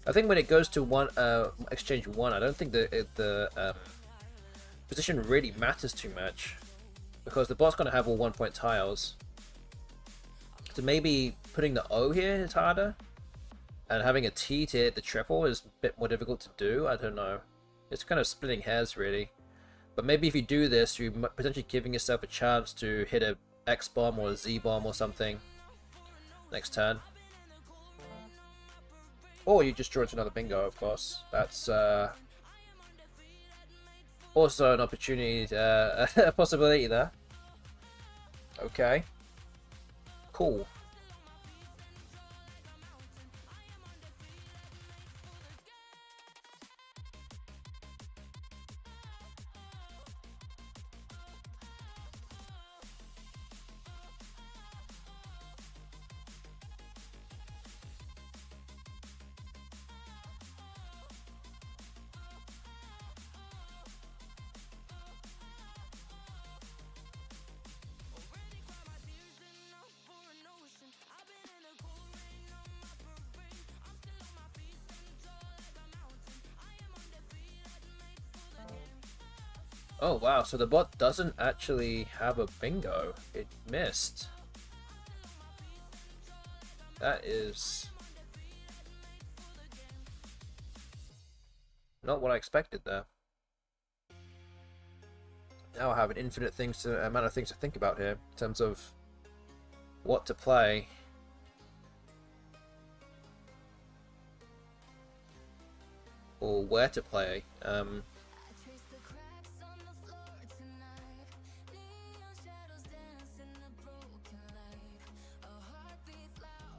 I think when it goes to exchange one, I don't think the position really matters too much, because the bot's going to have all 1-point tiles. So maybe putting the O here is harder, and having a T to hit the triple is a bit more difficult to do. I don't know. It's kind of splitting hairs, really. But maybe if you do this, you're potentially giving yourself a chance to hit a X bomb or a Z bomb or something next turn. Or you just draw into another bingo, of course. That's also an opportunity, a possibility there. Okay. Cool. Oh wow, so the bot doesn't actually have a bingo. It missed. That is not what I expected there. Now I have an infinite amount of things to think about here in terms of what to play. Or where to play.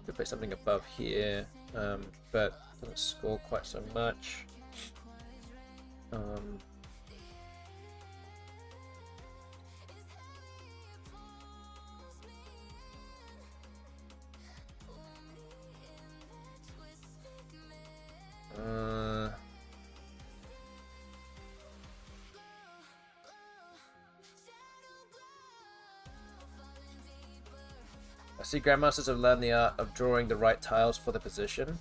Could play something above here, but doesn't score quite so much. I see Grandmasters have learned the art of drawing the right tiles for the position.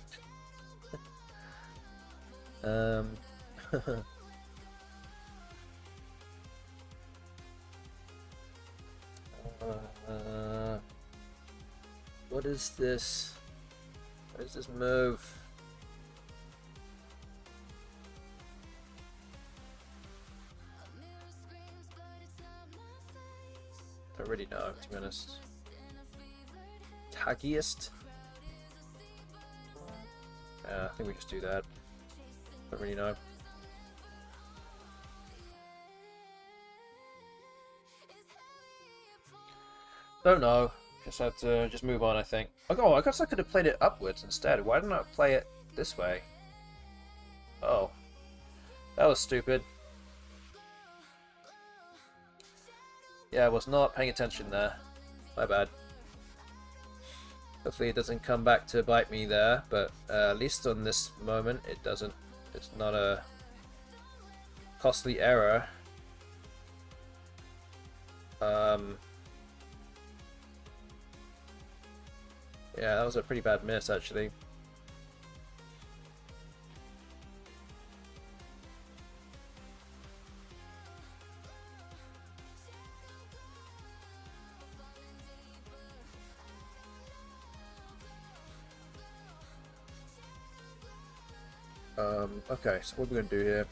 What is this? What is this move? Don't really know, to be honest. Taggiest? I think we just do that. Don't really know. Don't know. Just have to just move on, I think. Oh, I guess I could have played it upwards instead. Why didn't I play it this way? Oh. That was stupid. Yeah, I was not paying attention there. My bad. Hopefully it doesn't come back to bite me there, but at least on this moment it doesn't. It's not a costly error. Yeah, that was a pretty bad miss, actually. Okay, so what are we going to do here?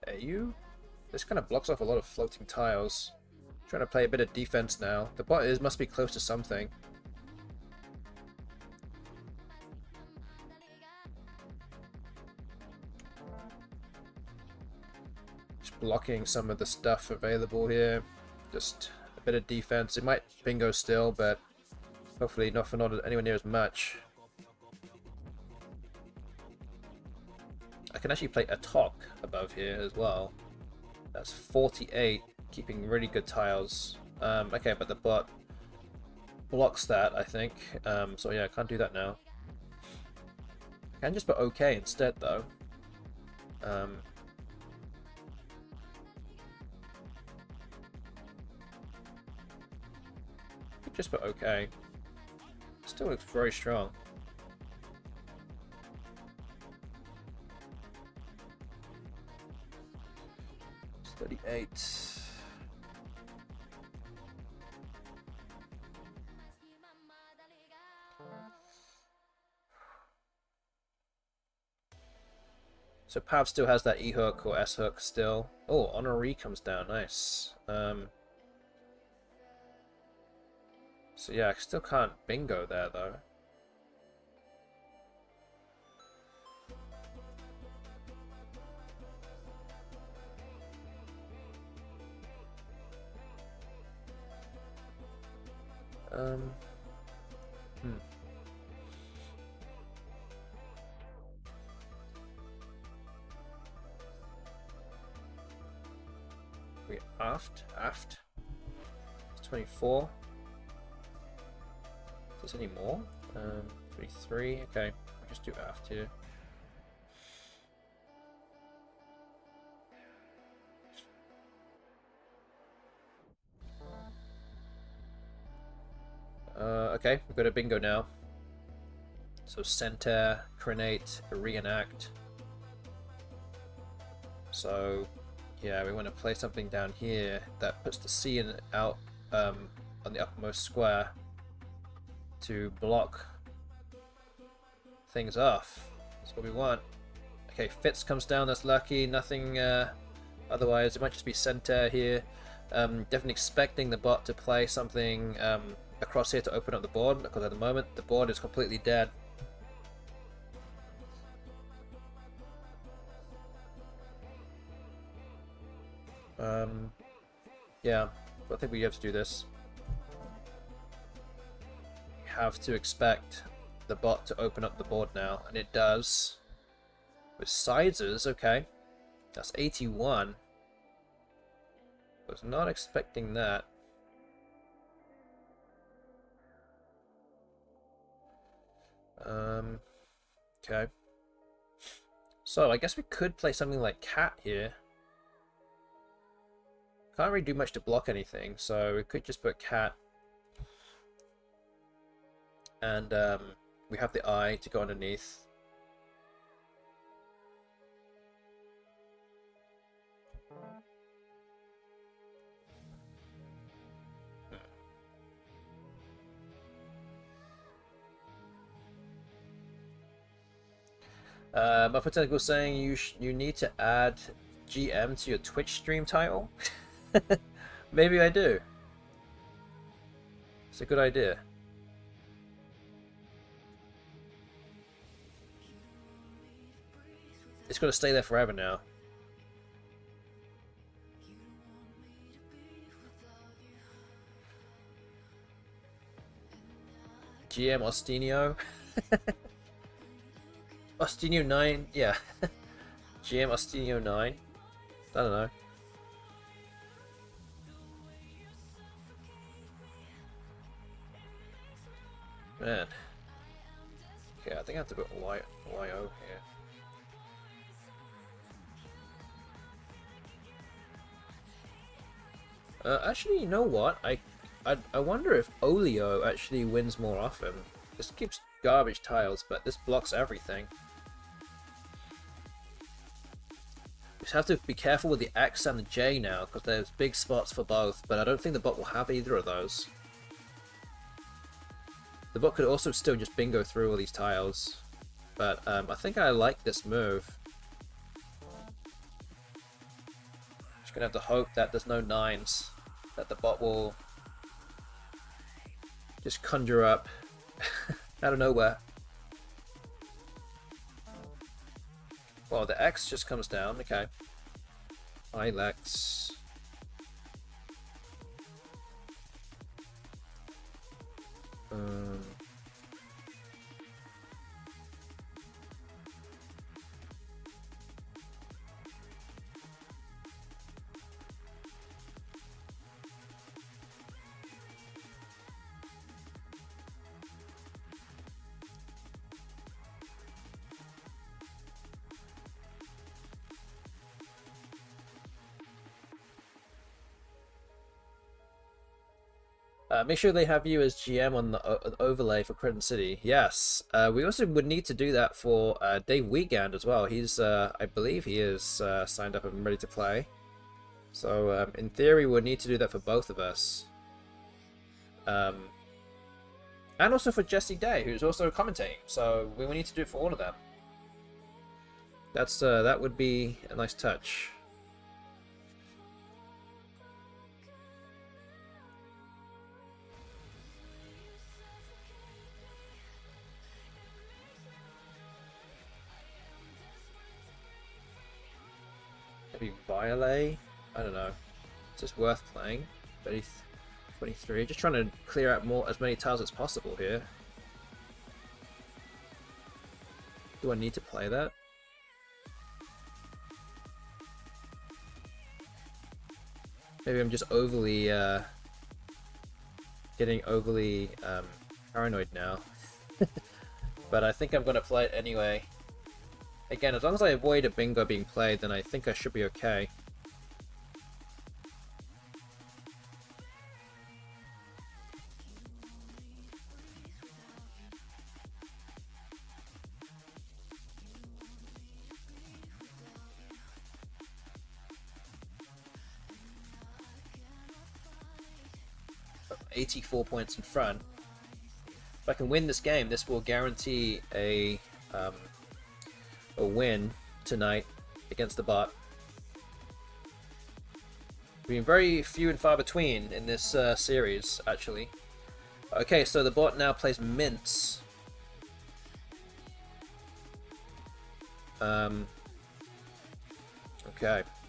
AU? This kind of blocks off a lot of floating tiles. I'm trying to play a bit of defense now. The bot must be close to something. Just blocking some of the stuff available here. Just a bit of defense. It might bingo still, but hopefully not anywhere near as much. I can actually play a talk above here as well. That's 48, keeping really good tiles. Okay, but the bot blocks that, I think. So yeah, I can't do that now. I can just put OK instead, though. Just put OK. Still looks very strong. It's 38. So Pav still has that E hook or S hook still. Oh, Honoree comes down. Nice. So yeah, I still can't bingo there though. We aft. It's 24. Is there any more? 33. Okay, I'll just do aft here. Okay, we've got a bingo now. So center, crenate, reenact. So yeah, we want to play something down here that puts the C in out on the uppermost square to block things off. That's what we want. Okay, Fitz comes down, that's lucky. Nothing otherwise. It might just be center here. Definitely expecting the bot to play something across here to open up the board, because at the moment the board is completely dead. Yeah, I think we have to do this. We have to expect the bot to open up the board now, and it does. With sizes, okay. That's 81. Was not expecting that. Okay. So I guess we could play something like cat here. Can't really do much to block anything, so we could just put cat. And we have the eye to go underneath. My Tentacle saying you need to add GM to your Twitch stream title. Maybe I do. It's a good idea. It's gonna stay there forever now. GM Ostinio. Ostinio 9, yeah. GM Ostinio 9. I don't know. Man. Okay, I think I have to put YO here. Actually, you know what? I wonder if Olio actually wins more often. This keeps garbage tiles, but this blocks everything. We just have to be careful with the X and the J now, because there's big spots for both, but I don't think the bot will have either of those. The bot could also still just bingo through all these tiles, but I think I like this move. Just gonna have to hope that there's no 9s, that the bot will just conjure up out of nowhere. Well, the X just comes down, okay. Ilex. Make sure they have you as GM on the overlay for Crescent City. Yes. We also would need to do that for Dave Weekend as well. He's, I believe he is signed up and ready to play. So, in theory, we'll need to do that for both of us. And also for Jesse Day, who's also commentating. So, we will need to do it for all of them. That would be a nice touch. Maybe Violet? I don't know. It's just worth playing. 23. Just trying to clear out as many tiles as possible here. Do I need to play that? Maybe I'm just overly getting overly paranoid now. But I think I'm gonna play it anyway. Again, as long as I avoid a bingo being played, then I think I should be okay. I'm 84 points in front. If I can win this game, this will guarantee a win tonight against the bot. Been very few and far between in this series, actually. Okay, so the bot now plays mints. Okay,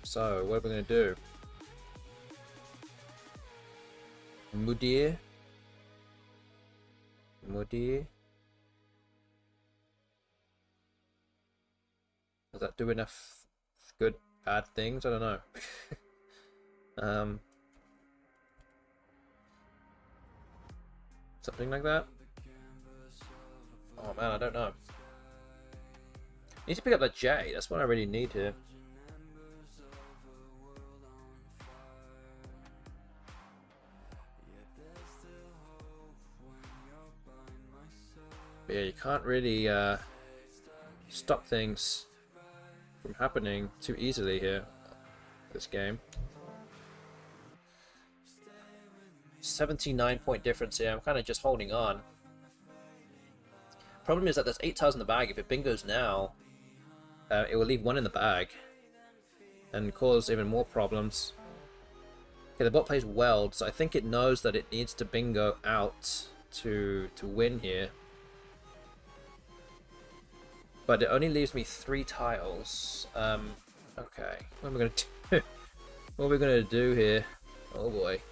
so what are we gonna do? Mudir. Does that do enough good, bad things? I don't know. Something like that? Oh man, I don't know. Need to pick up that J, that's what I really need here. But yeah, you can't really stop things from happening too easily here, this game. 79-point difference here. I'm kind of just holding on. Problem is that there's 8 tiles in the bag. If it bingos now, it will leave one in the bag and cause even more problems. Okay, the bot plays Weld, so I think it knows that it needs to bingo out to win here. But it only leaves me 3 tiles. Okay, what am I gonna do? What are we gonna do here? Oh boy.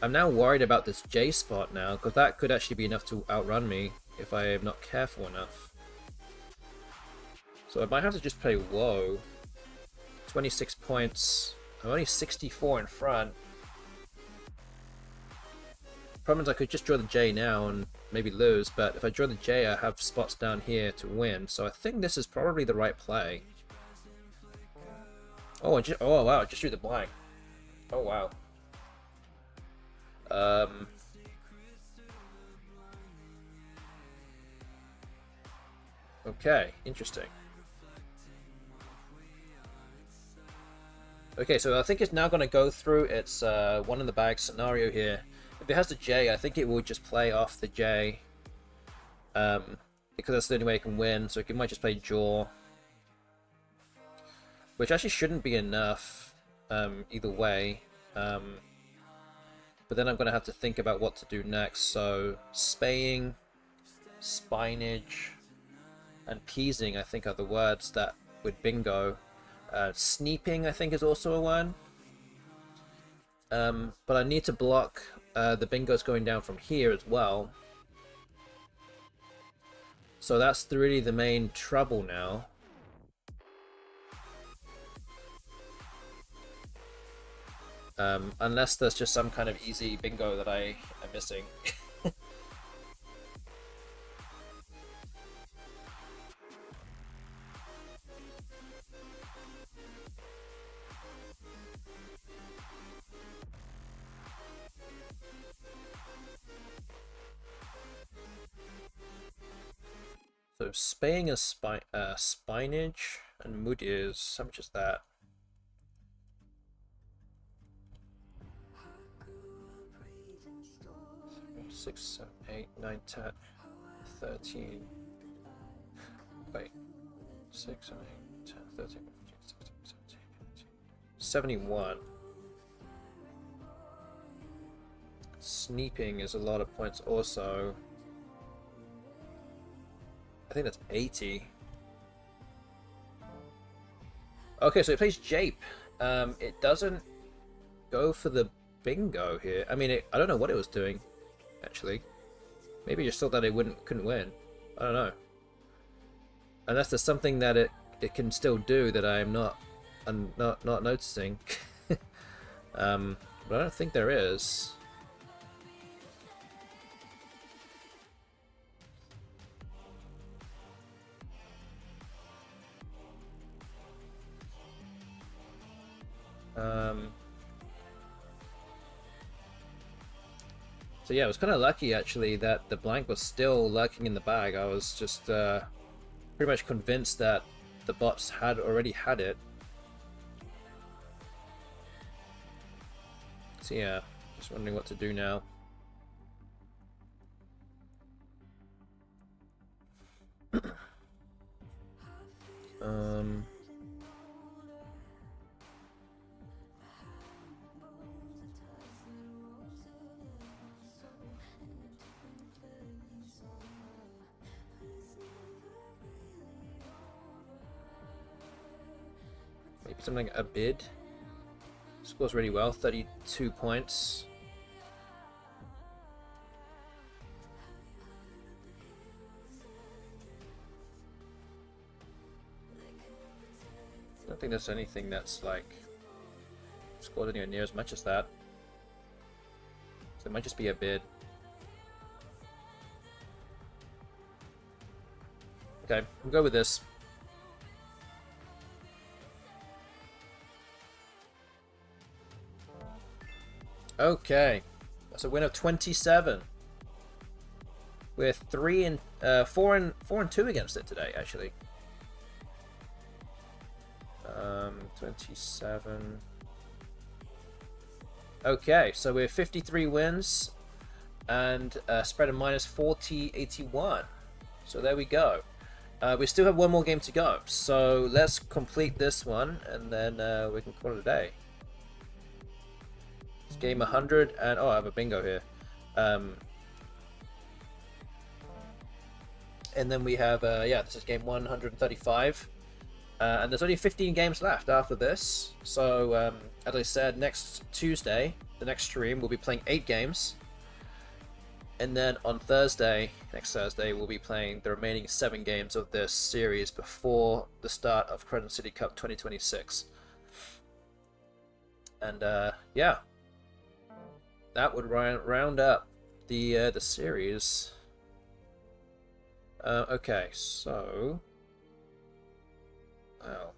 I'm now worried about this J spot now, because that could actually be enough to outrun me if I am not careful enough. So I might have to just play Whoa. 26 points. I'm only 64 in front. Problem is I could just draw the J now and maybe lose, but if I draw the J I have spots down here to win, so I think this is probably the right play. Oh, oh wow, I just drew the blank. Oh wow. Okay, interesting. Okay, so I think it's now going to go through its one in the bag scenario here. If it has the J, I think it will just play off the J. Because that's the only way it can win, so it might just play Jaw. Which actually shouldn't be enough either way. But then I'm going to have to think about what to do next. So, spaying, spinage, and peasing I think are the words that would bingo. Sneeping I think is also a word. But I need to block the bingos going down from here as well. So that's really the main trouble now. Unless there's just some kind of easy bingo that I am missing. So spaying is spinach and mood is how much is that? 6, 7, 8, 9, 10, 13. Wait. 6, 7, 8, 10, 13, 14, 16, 17, 18, 71. Sneeping is a lot of points also. I think that's 80. Okay, so it plays Jape. It doesn't go for the bingo here. I mean, I don't know what it was doing, actually. Maybe it just thought that it couldn't win. I don't know. Unless there's something that it can still do that I'm not noticing. But I don't think there is. So yeah, I was kind of lucky actually that the blank was still lurking in the bag. I was just pretty much convinced that the bots had already had it. So yeah, just wondering what to do now. Maybe something like a bid. Scores really well, 32 points. I don't think there's anything that's like scored anywhere near as much as that. So it might just be a bid. Okay, we'll go with this. Okay, that's a win of 27. We're 4 and 2 against it today, actually. 27. Okay, so we're 53 wins and spread of minus 40, 81. So there we go. We still have one more game to go, so let's complete this one, and then we can call it a day. It's game 100, and oh, I have a bingo here. And then we have, yeah, this is game 135. And there's only 15 games left after this. So, as I said, next Tuesday, the next stream, we'll be playing 8 games. And then on Thursday, next Thursday, we'll be playing the remaining 7 games of this series before the start of Crescent City Cup 2026. And, yeah. That would round up the series. Okay, so... Wow.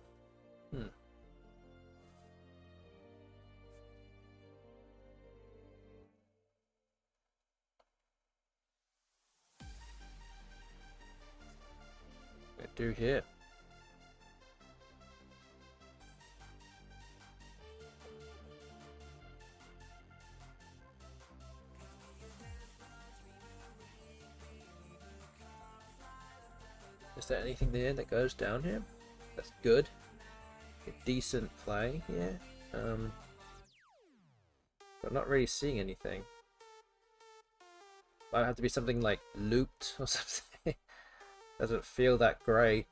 What do here? Is there anything there that goes down here? That's good. A decent play here. But not really seeing anything. Might have to be something like looped or something. Doesn't feel that great.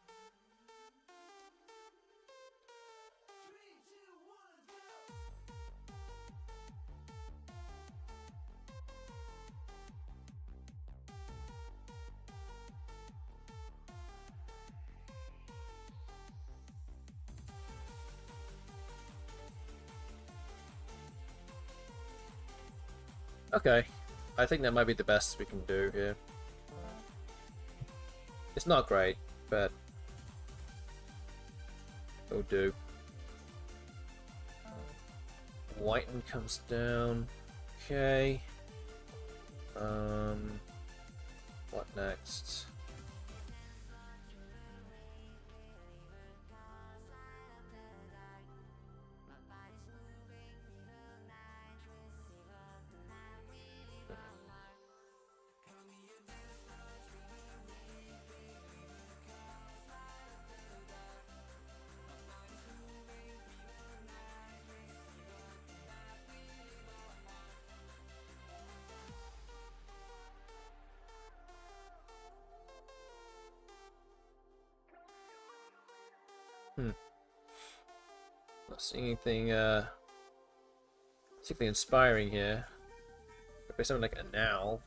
Okay, I think that might be the best we can do here. It's not great, but it'll do. Whiten comes down. Okay. What next? Not seeing anything particularly inspiring here. Could be something like a now.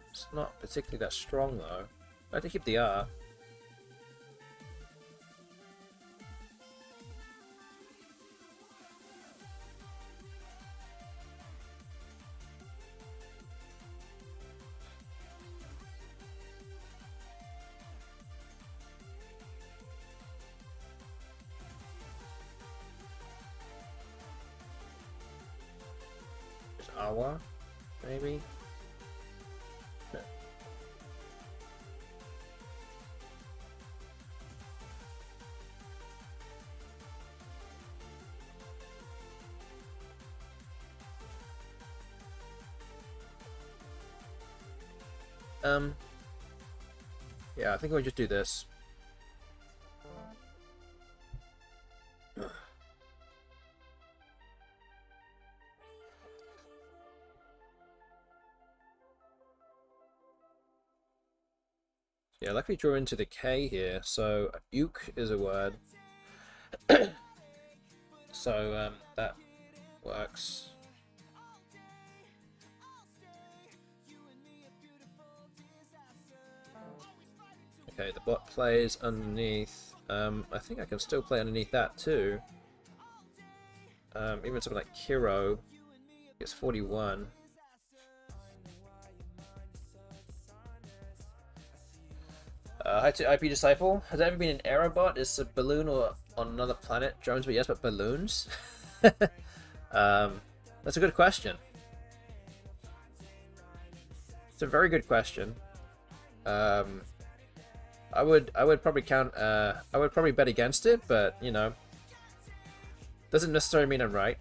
It's not particularly that strong though. I have to keep the R. Awa, maybe? Yeah, I think we'll just do this. Yeah, luckily draw into the K here, so uke is a word. So that works. Okay, the bot plays underneath. I think I can still play underneath that too. Even something like Kiro gets 41. Hi to IP Disciple. Has there ever been an error bot? Is a balloon or on another planet? Drones, but yes, but balloons? That's a good question. It's a very good question. I would probably I would probably bet against it, but you know, doesn't necessarily mean I'm right.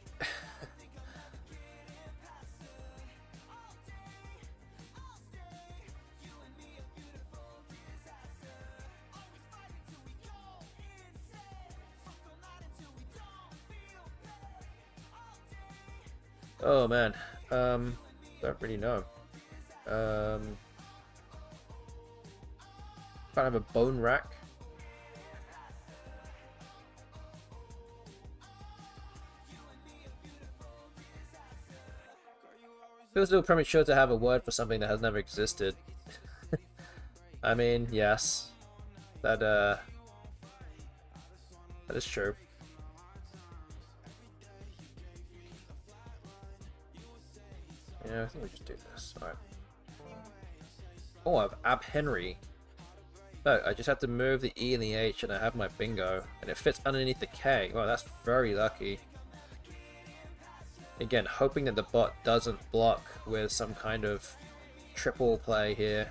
Oh man, don't really know. Kind of a bone rack. Feels a little premature to have a word for something that has never existed. I mean, yes, that is true. Yeah, I think we just do this. Alright. Oh, I have Ab Henry. Look, I just have to move the E and the H and I have my bingo. And it fits underneath the K. Wow, that's very lucky. Again, hoping that the bot doesn't block with some kind of triple play here.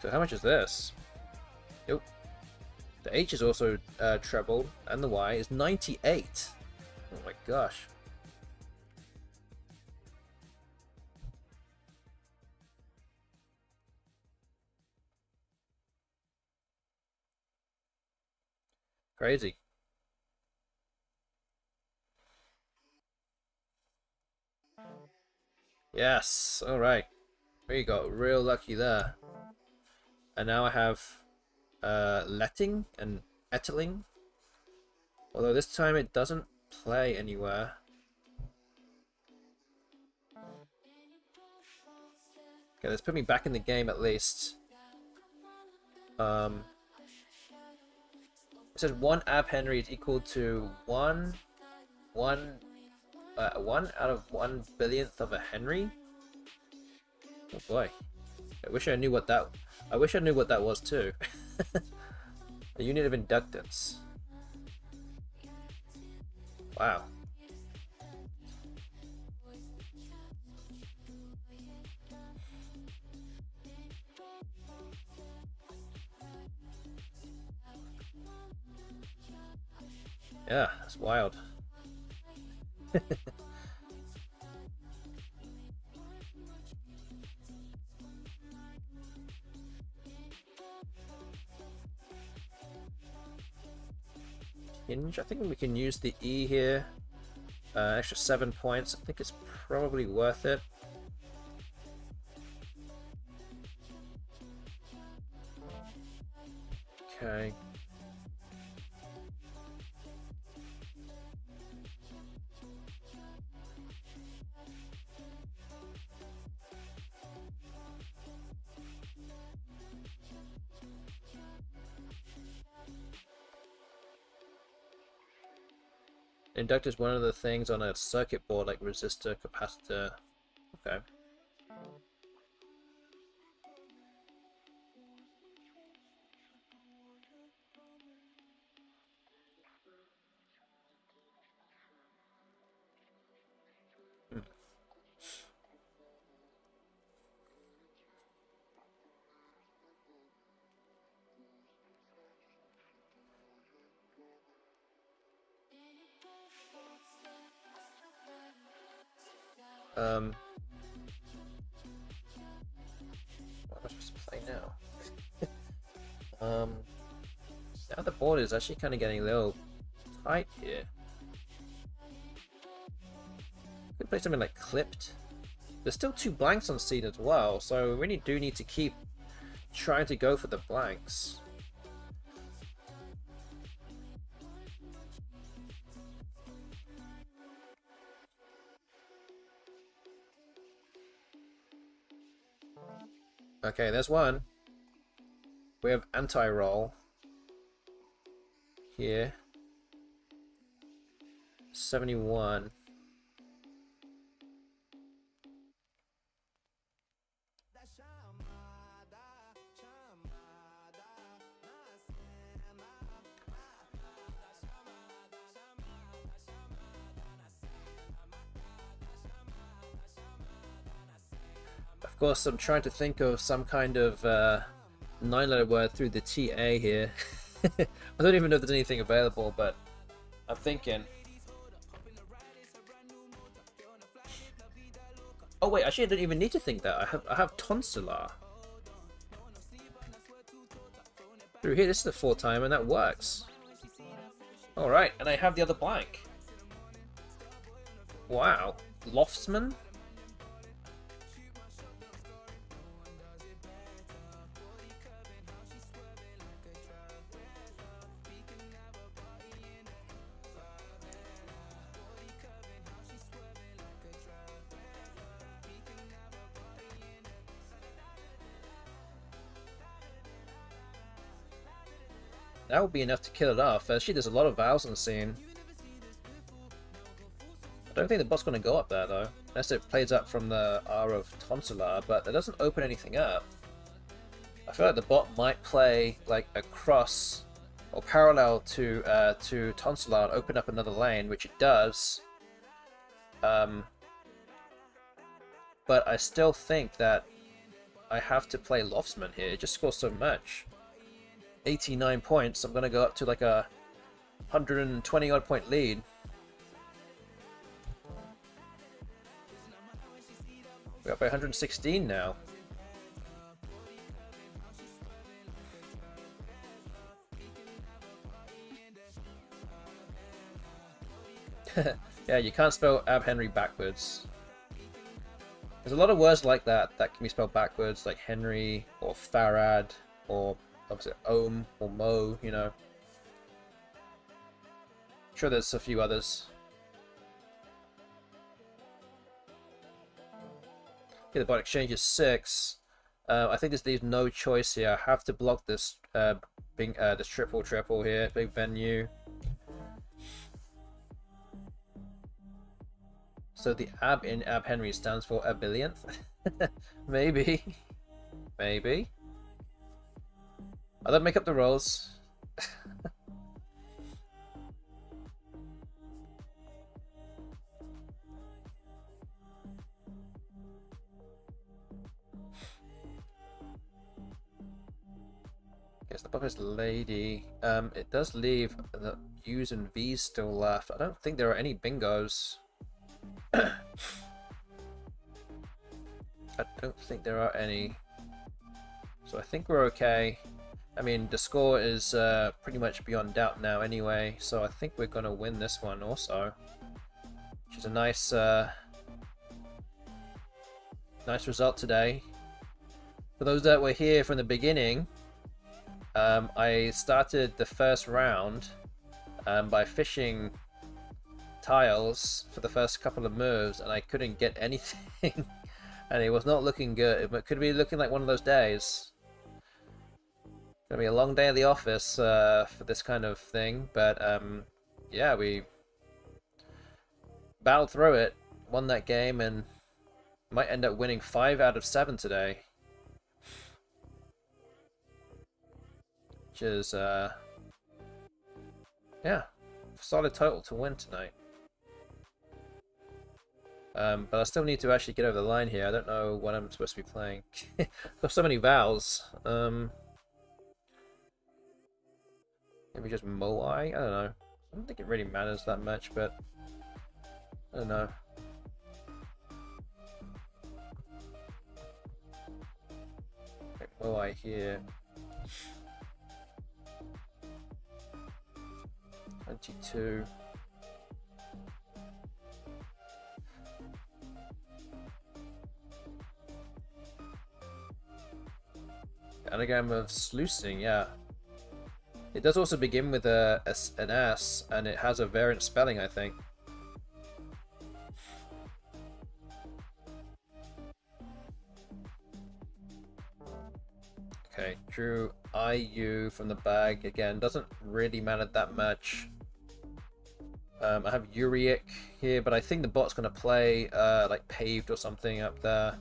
So how much is this? Nope. The H is also trebled, and the Y is 98. Oh my gosh. Crazy. Yes, alright. We got real lucky there. And now I have letting and etling. Although this time it doesn't play anywhere. Okay, let's put me back in the game at least. It says 1 Ab Henry is equal to 1 out of 1 billionth of a Henry. Oh boy, I wish I knew what that was too. A unit of inductance. Wow. Yeah, that's wild. Hinge. I think we can use the E here. Extra 7 points. I think it's probably worth it. Okay. Inductor is one of the things on a circuit board like resistor, capacitor. Okay. What am I supposed to play now? Now the board is actually kind of getting a little tight here. Could play something like clipped. There's still 2 blanks on seed as well, so we really do need to keep trying to go for the blanks. Okay, there's one. We have anti-roll here. 71. Of course, I'm trying to think of some kind of 9-letter word through the TA here. I don't even know if there's anything available, but I'm thinking. Oh wait, actually I don't even need to think that. I have Tonsillar. Through here, this is the 4 time and that works. Alright, and I have the other blank. Wow. Loftsman? That would be enough to kill it off. Actually, there's a lot of vowels in the scene. I don't think the bot's going to go up there, though. Unless it plays up from the R of Tonsillar, but that doesn't open anything up. I feel like the bot might play, like, across or parallel to Tonsillar and open up another lane, which it does. But I still think that I have to play Loftsman here. It just scores so much. 89 points. I'm going to go up to like a 120 odd point lead. We're up by 116 now. Yeah, you can't spell Ab Henry backwards. There's a lot of words like that that can be spelled backwards, like Henry or Farad or obviously Ohm or Mo, you know. I'm sure there's a few others. Okay, the bot exchange is 6. I think this leaves no choice here. I have to block this this triple here, big venue. So the ab in Ab Henry stands for a billionth? Maybe. Maybe. I don't make up the rolls. Guess the puppet's lady. It does leave the U's and V's still left. I don't think there are any bingos. I don't think there are any. So I think we're okay. I mean, the score is pretty much beyond doubt now anyway, so I think we're going to win this one also. Which is a nice nice result today. For those that were here from the beginning, I started the first round by fishing tiles for the first couple of moves, and I couldn't get anything. And it was not looking good. It could be looking like one of those days. Gonna be a long day at the office for this kind of thing, but yeah, we battled through it, won that game, and might end up winning 5 out of 7 today. Which is yeah, solid total to win tonight. But I still need to actually get over the line here. I don't know what I'm supposed to be playing. There's so many vowels. Maybe just Moai? I don't know. I don't think it really matters that much, but I don't know. Like Moai here. 22. Anagram of sluicing, yeah. It does also begin with an S, and it has a variant spelling, I think. Okay, drew IU from the bag. Again, doesn't really matter that much. I have Uric here, but I think the bot's going to play like paved or something up there.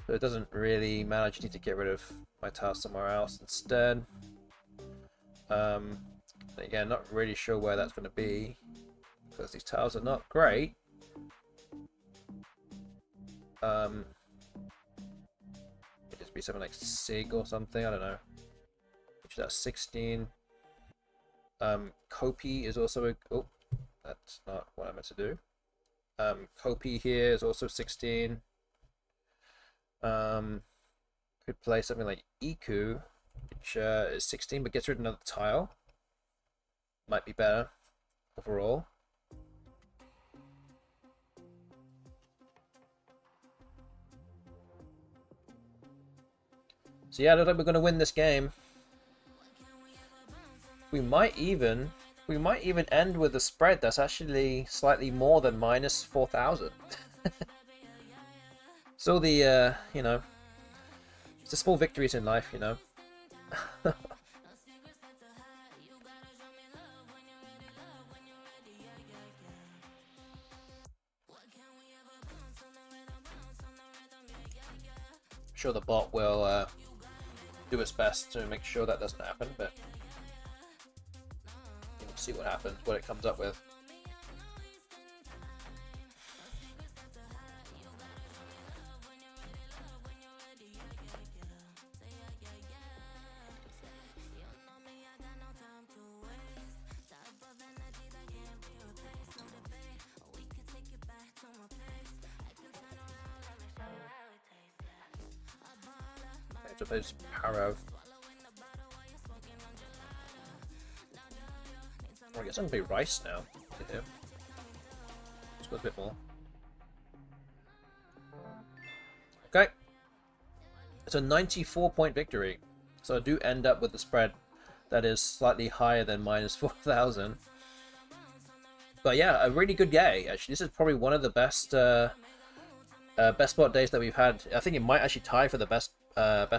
So it doesn't really matter. I just need to get rid of my tile somewhere else instead. Again, not really sure where that's going to be because these tiles are not great. It just be something like Sig or something. I don't know. Which is at 16. Kopi is also a. Oh, that's not what I meant to do. Kopi here is also 16. Could play something like Iku, which is 16 but gets rid of another tile. Might be better overall. So yeah, I don't think we're going to win this game. We might even end with a spread that's actually slightly more than minus 4,000. So the you know, it's the small victories in life, you know. I'm sure the bot will do its best to make sure that doesn't happen, but we'll see what happens, what it comes up with. Those Parav. I guess I'm gonna be Rice now. Yeah. Let's go a bit more. Okay. It's a 94-point victory. So I do end up with a spread that is slightly higher than minus 4,000. But yeah, a really good day. Actually, this is probably one of the best BESTBOT days that we've had. I think it might actually tie for the best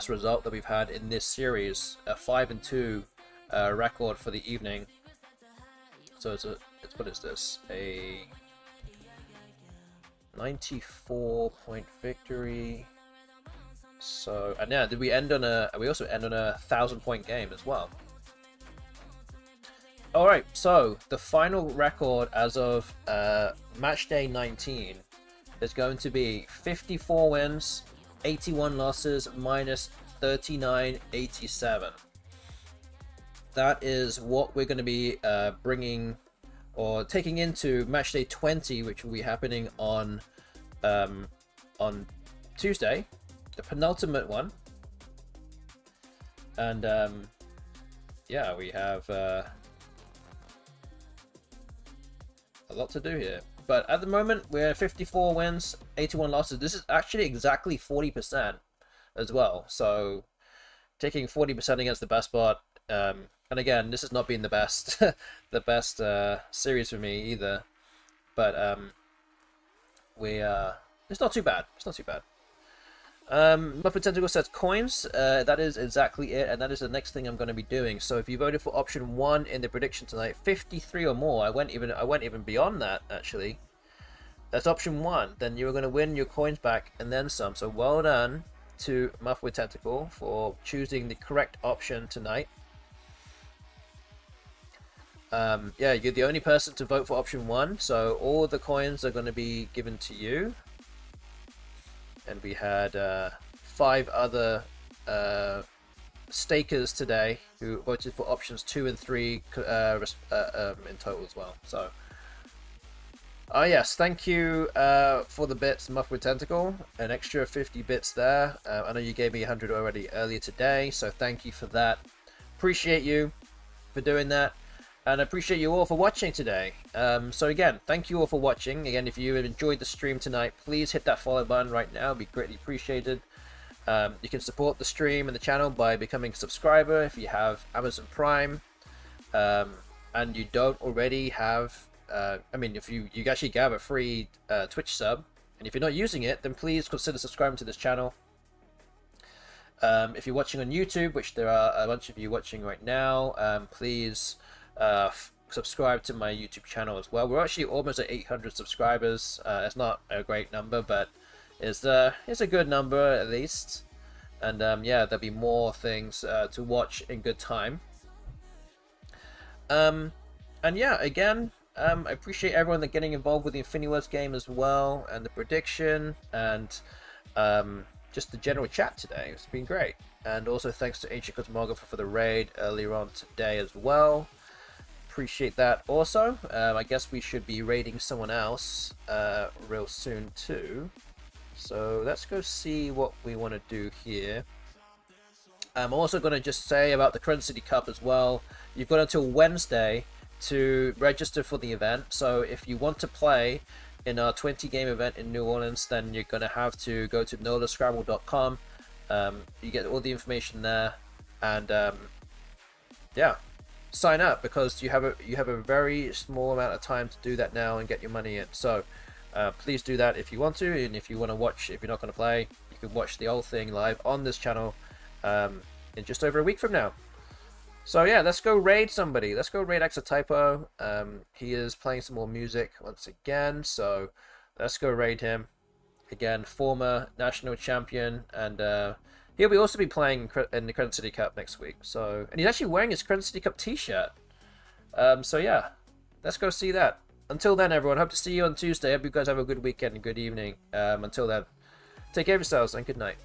result that we've had in this series, a 5-2 record for the evening. So it's what is this? A 94-point victory. So and yeah, we also end on a 1,000-point game as well. All right, so the final record as of Matchday 19 is going to be 54 wins, 81 losses, minus 39.87. That is what we're going to be bringing or taking into Matchday 20, which will be happening on Tuesday, the penultimate one. And yeah, we have a lot to do here. But at the moment, we're at 54 wins, 81 losses. This is actually exactly 40% as well. So taking 40% against the BESTBOT. And again, this has not been the best the best series for me either. But it's not too bad. It's not too bad. Muffin Tentacle says coins. That is exactly it, and that is the next thing I'm going to be doing. So if you voted for option 1 in the prediction tonight, 53 or more, I went even beyond that actually. That's option 1. Then you are going to win your coins back and then some. So well done to Muff with Tentacle for choosing the correct option tonight. Yeah, you're the only person to vote for option 1, so all the coins are going to be given to you. And we had 5 other stakers today who voted for options 2 and 3 in total as well. So, yes, thank you for the bits, Muff with Tentacle. An extra 50 bits there. I know you gave me 100 already earlier today, so thank you for that. Appreciate you for doing that. And I appreciate you all for watching today. So again, thank you all for watching. Again, if you have enjoyed the stream tonight, please hit that follow button right now. It'd be greatly appreciated. You can support the stream and the channel by becoming a subscriber if you have Amazon Prime. And you don't already have... I mean, if you actually have a free Twitch sub, and if you're not using it, then please consider subscribing to this channel. If you're watching on YouTube, which there are a bunch of you watching right now, please... subscribe to my YouTube channel as well. We're actually almost at 800 subscribers. It's not a great number, but it's a good number at least. And yeah, there'll be more things to watch in good time. And yeah, again, I appreciate everyone that getting involved with the Infinity Wars game as well, and the prediction, and just the general chat today. It's been great. And also thanks to Ancient Cosmographer for the raid earlier on today as well. Appreciate that also. I guess we should be raiding someone else real soon too. So let's go see what we want to do here. I'm also going to just say about the Crescent City Cup as well. You've got until Wednesday to register for the event. So if you want to play in our 20-game event in New Orleans, then you're going to have to go to nolascrabble.com. You get all the information there, and yeah, sign up, because you have a very small amount of time to do that now and get your money in. So please do that if you want to, and if you want to watch, if you're not going to play, you can watch the whole thing live on this channel in just over a week from now. So yeah, let's go raid somebody. Let's go raid Exotypo. He is playing some more music once again, so let's go raid him. Again, former national champion, and he'll be also be playing in the Crescent City Cup next week. So, and he's actually wearing his Crescent City Cup t-shirt. So yeah, let's go see that. Until then, everyone, hope to see you on Tuesday. Hope you guys have a good weekend and good evening. Until then, take care of yourselves and good night.